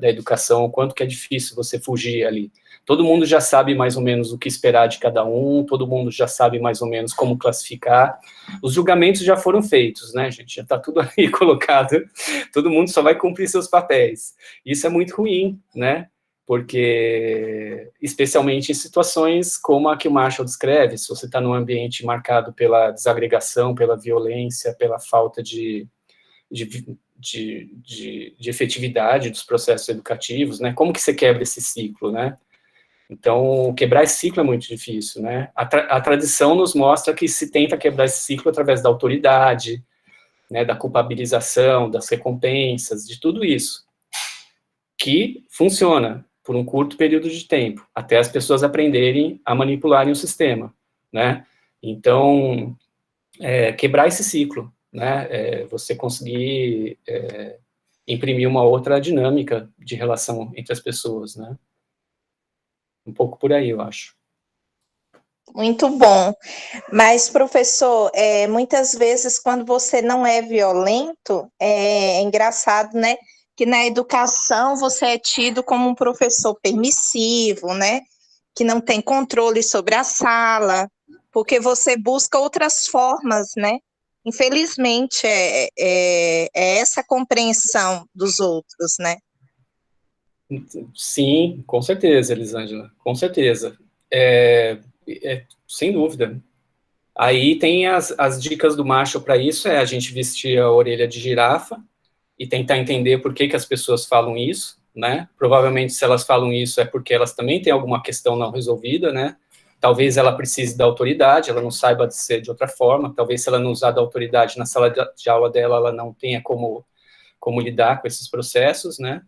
educação o quanto que é difícil você fugir ali. Todo mundo já sabe mais ou menos o que esperar de cada um, todo mundo já sabe mais ou menos como classificar. Os julgamentos já foram feitos, né, gente? Já está tudo aí colocado, todo mundo só vai cumprir seus papéis. Isso é muito ruim, né? Porque, especialmente em situações como a que o Marshall descreve, se você está num ambiente marcado pela desagregação, pela violência, pela falta de efetividade dos processos educativos, né? Como que você quebra esse ciclo, né? Então, quebrar esse ciclo é muito difícil, né? A tradição nos mostra que se tenta quebrar esse ciclo através da autoridade, né, da culpabilização, das recompensas, de tudo isso, que funciona por um curto período de tempo, até as pessoas aprenderem a manipularem o sistema, né? Então, quebrar esse ciclo, né? Você conseguir imprimir uma outra dinâmica de relação entre as pessoas, né? Um pouco por aí, eu acho. Muito bom. Mas, professor, muitas vezes, quando você não é violento, é engraçado, né? Que na educação você é tido como um professor permissivo, né? Que não tem controle sobre a sala, porque você busca outras formas, né? Infelizmente, é essa compreensão dos outros, né? Sim, com certeza, Elisângela, com certeza. Sem dúvida. Aí tem as dicas do Marshall para isso, a gente vestir a orelha de girafa e tentar entender por que as pessoas falam isso, né? Provavelmente, se elas falam isso, é porque elas também têm alguma questão não resolvida, né? Talvez ela precise da autoridade, ela não saiba ser de outra forma, talvez se ela não usar da autoridade na sala de aula dela, ela não tenha como lidar com esses processos, né?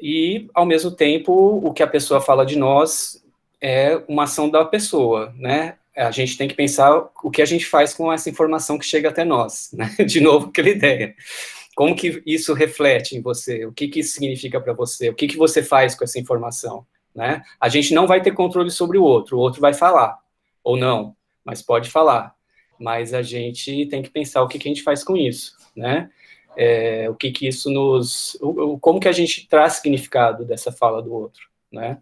E, ao mesmo tempo, o que a pessoa fala de nós é uma ação da pessoa, né? A gente tem que pensar o que a gente faz com essa informação que chega até nós, né? De novo, aquela ideia. Como que isso reflete em você? O que isso significa para você? O que você faz com essa informação, né? A gente não vai ter controle sobre o outro vai falar, ou não, mas pode falar. Mas a gente tem que pensar o que a gente faz com isso, né? O que isso como que a gente traz significado dessa fala do outro, né?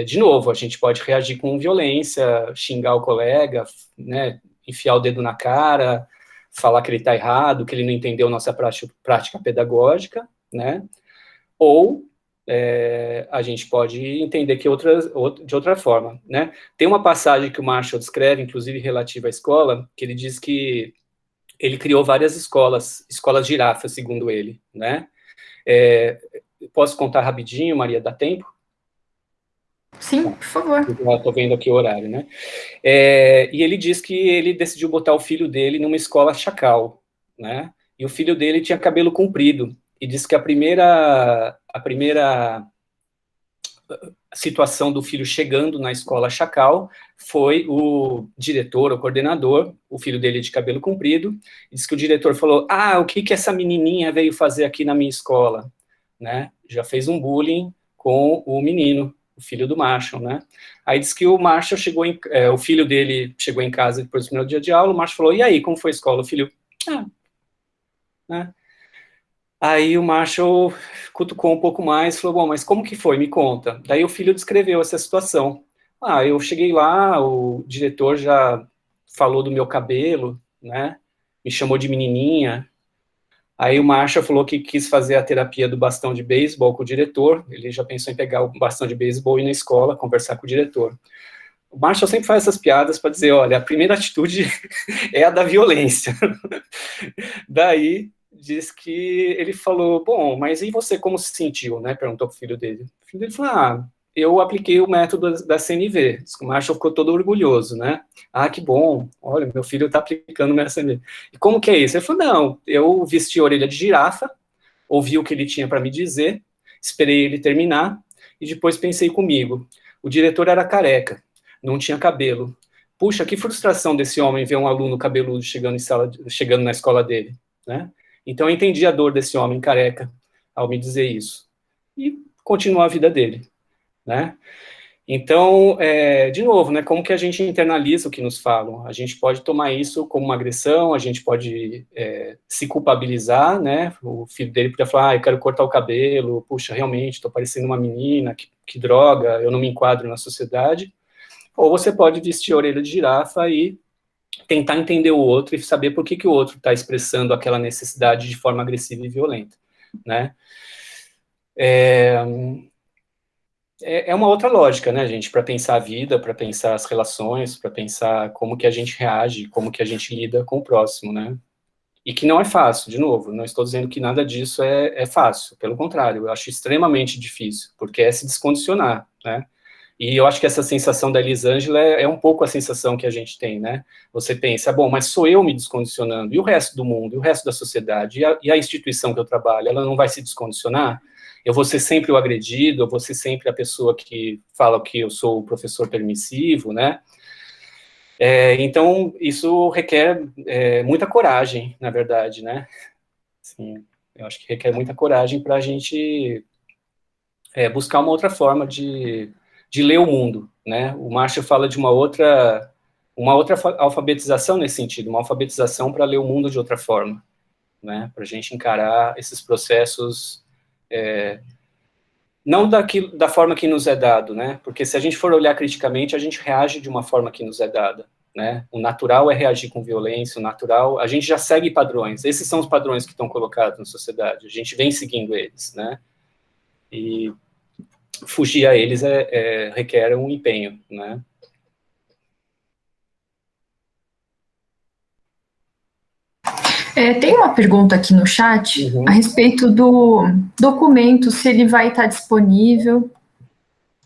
De novo, a gente pode reagir com violência, xingar o colega, né, enfiar o dedo na cara, falar que ele está errado, que ele não entendeu nossa prática pedagógica, né? Ou a gente pode entender que de outra forma, né? Tem uma passagem que o Marshall descreve, inclusive relativa à escola, que ele diz que ele criou várias escolas girafas, segundo ele, né? Posso contar rapidinho, Maria, dá tempo? Sim, por favor. Estou vendo aqui o horário, né? E ele diz que ele decidiu botar o filho dele numa escola chacal, né? E o filho dele tinha cabelo comprido. E diz que a primeira situação do filho chegando na escola chacal foi o diretor, o coordenador, o filho dele de cabelo comprido, diz que o diretor falou, o que essa menininha veio fazer aqui na minha escola, né? Já fez um bullying com o menino, o filho do Marshall, né? Aí diz que o Marshall o filho dele chegou em casa depois do primeiro dia de aula, o Marshall falou, e aí, como foi a escola? O filho, né? Aí o Marshall cutucou um pouco mais, falou, bom, mas como que foi? Me conta. Daí o filho descreveu essa situação. Eu cheguei lá, o diretor já falou do meu cabelo, né? Me chamou de menininha. Aí o Marshall falou que quis fazer a terapia do bastão de beisebol com o diretor, ele já pensou em pegar o bastão de beisebol e ir na escola, conversar com o diretor. O Marshall sempre faz essas piadas para dizer, olha, a primeira atitude é a da violência. Daí, diz que ele falou, bom, mas e você como se sentiu, né? Perguntou pro filho dele. O filho dele falou, eu apliquei o método da CNV. Diz que o Marshall ficou todo orgulhoso, né? Que bom, olha, meu filho está aplicando o método CNV. E como que é isso? Ele falou, não, eu vesti a orelha de girafa, ouvi o que ele tinha para me dizer, esperei ele terminar, e depois pensei comigo. O diretor era careca, não tinha cabelo. Puxa, que frustração desse homem ver um aluno cabeludo chegando na escola dele, né? Então eu entendi a dor desse homem careca ao me dizer isso. E continuou a vida dele, né? Então, de novo, né, como que a gente internaliza o que nos falam? A gente pode tomar isso como uma agressão, a gente pode se culpabilizar, né? O filho dele podia falar, eu quero cortar o cabelo, puxa, realmente, estou parecendo uma menina, que droga, eu não me enquadro na sociedade. Ou você pode vestir a orelha de girafa e tentar entender o outro e saber por que o outro está expressando aquela necessidade de forma agressiva e violenta, né? É uma outra lógica, né, gente, para pensar a vida, para pensar as relações, para pensar como que a gente reage, como que a gente lida com o próximo, né? E que não é fácil, de novo, não estou dizendo que nada disso é fácil, pelo contrário, eu acho extremamente difícil, porque é se descondicionar, né? E eu acho que essa sensação da Elisângela é um pouco a sensação que a gente tem, né? Você pensa, bom, mas sou eu me descondicionando, e o resto do mundo, e o resto da sociedade, e a instituição que eu trabalho, ela não vai se descondicionar? Eu vou ser sempre o agredido, eu vou ser sempre a pessoa que fala que eu sou o professor permissivo, né? Então, isso requer muita coragem, na verdade, né? Assim, eu acho que requer muita coragem para a gente buscar uma outra forma de ler o mundo, né? O Marshall fala de uma outra alfabetização nesse sentido, uma alfabetização para ler o mundo de outra forma, né? Para a gente encarar esses processos não da forma que nos é dado, né? Porque se a gente for olhar criticamente, a gente reage de uma forma que nos é dada, né? O natural é reagir com violência, o natural, a gente já segue padrões, esses são os padrões que estão colocados na sociedade, a gente vem seguindo eles, né? E fugir a eles requer um empenho, né? Tem uma pergunta aqui no chat a respeito do documento, se ele vai estar disponível,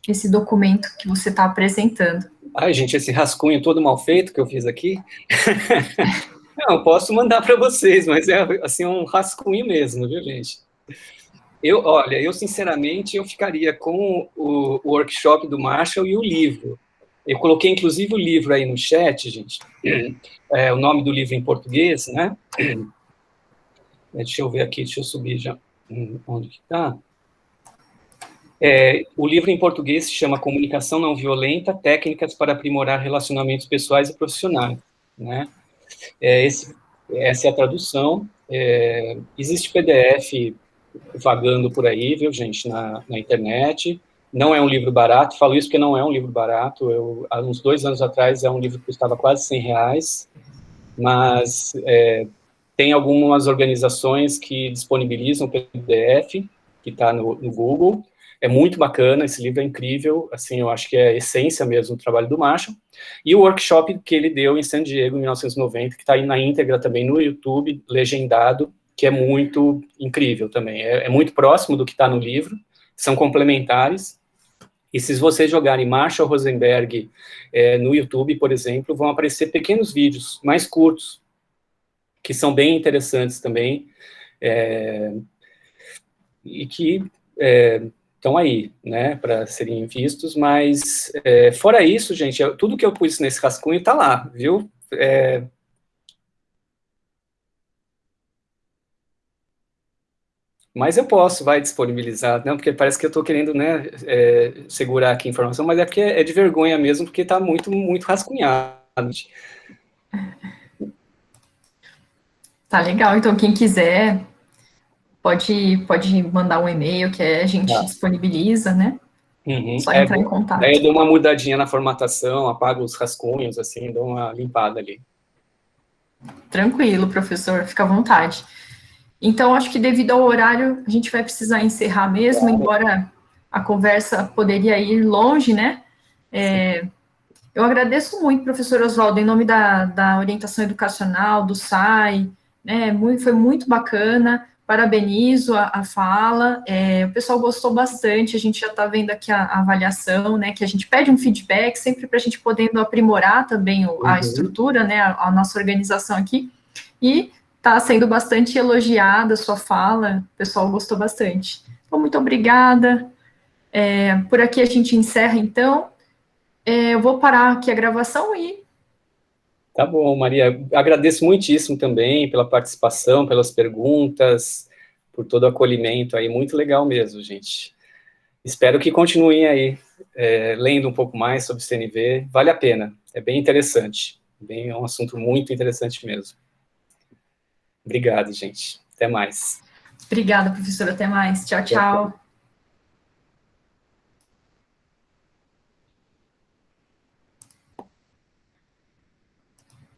esse documento que você está apresentando. Ai, gente, esse rascunho todo mal feito que eu fiz aqui, não, eu posso mandar para vocês, mas é assim, um rascunho mesmo, viu, gente? Olha, eu sinceramente, eu ficaria com o workshop do Marshall e o livro. Eu coloquei, inclusive, o livro aí no chat, gente, o nome do livro em português, né? Deixa eu ver aqui, deixa eu subir já, onde que está? O livro em português se chama Comunicação Não Violenta, Técnicas para Aprimorar Relacionamentos Pessoais e Profissionais, né? Essa é a tradução. Existe PDF vagando por aí, viu, gente, na internet. Não é um livro barato, falo isso porque não é um livro barato. Há uns 2 anos atrás, um livro que custava quase R$100, mas tem algumas organizações que disponibilizam o PDF, que está no Google. É muito bacana, esse livro é incrível, assim, eu acho que é a essência mesmo do trabalho do Marshall. E o workshop que ele deu em San Diego, em 1990, que está aí na íntegra também no YouTube, legendado, que é muito incrível também. É muito próximo do que está no livro, são complementares. E se vocês jogarem Marshall Rosenberg no YouTube, por exemplo, vão aparecer pequenos vídeos mais curtos, que são bem interessantes também, e que estão aí, né, para serem vistos, mas fora isso, gente, tudo que eu pus nesse rascunho está lá, viu? Mas eu posso, disponibilizar, né, porque parece que eu estou querendo, né, segurar aqui a informação, mas é porque é de vergonha mesmo, porque está muito, muito rascunhado. Tá legal, então quem quiser pode mandar um e-mail que a gente disponibiliza, né? Só entrar em contato. Aí eu dou uma mudadinha na formatação, apago os rascunhos, assim, dou uma limpada ali. Tranquilo, professor, fica à vontade. Então, acho que devido ao horário, a gente vai precisar encerrar mesmo, embora a conversa poderia ir longe, né? Eu agradeço muito, professor Oswaldo, em nome da orientação educacional, do SAI, né? Foi muito bacana, parabenizo a fala, o pessoal gostou bastante, a gente já está vendo aqui a avaliação, né? Que a gente pede um feedback, sempre para a gente podendo aprimorar também a estrutura, né? A nossa organização aqui, e está sendo bastante elogiada a sua fala, o pessoal gostou bastante. Então, muito obrigada. Por aqui a gente encerra, então. Eu vou parar aqui a gravação e... Tá bom, Maria. Agradeço muitíssimo também pela participação, pelas perguntas, por todo o acolhimento aí. Muito legal mesmo, gente. Espero que continuem aí lendo um pouco mais sobre CNV. Vale a pena. É bem interessante. É um assunto muito interessante mesmo. Obrigado, gente. Até mais. Obrigada, professora. Até mais. Tchau, tchau.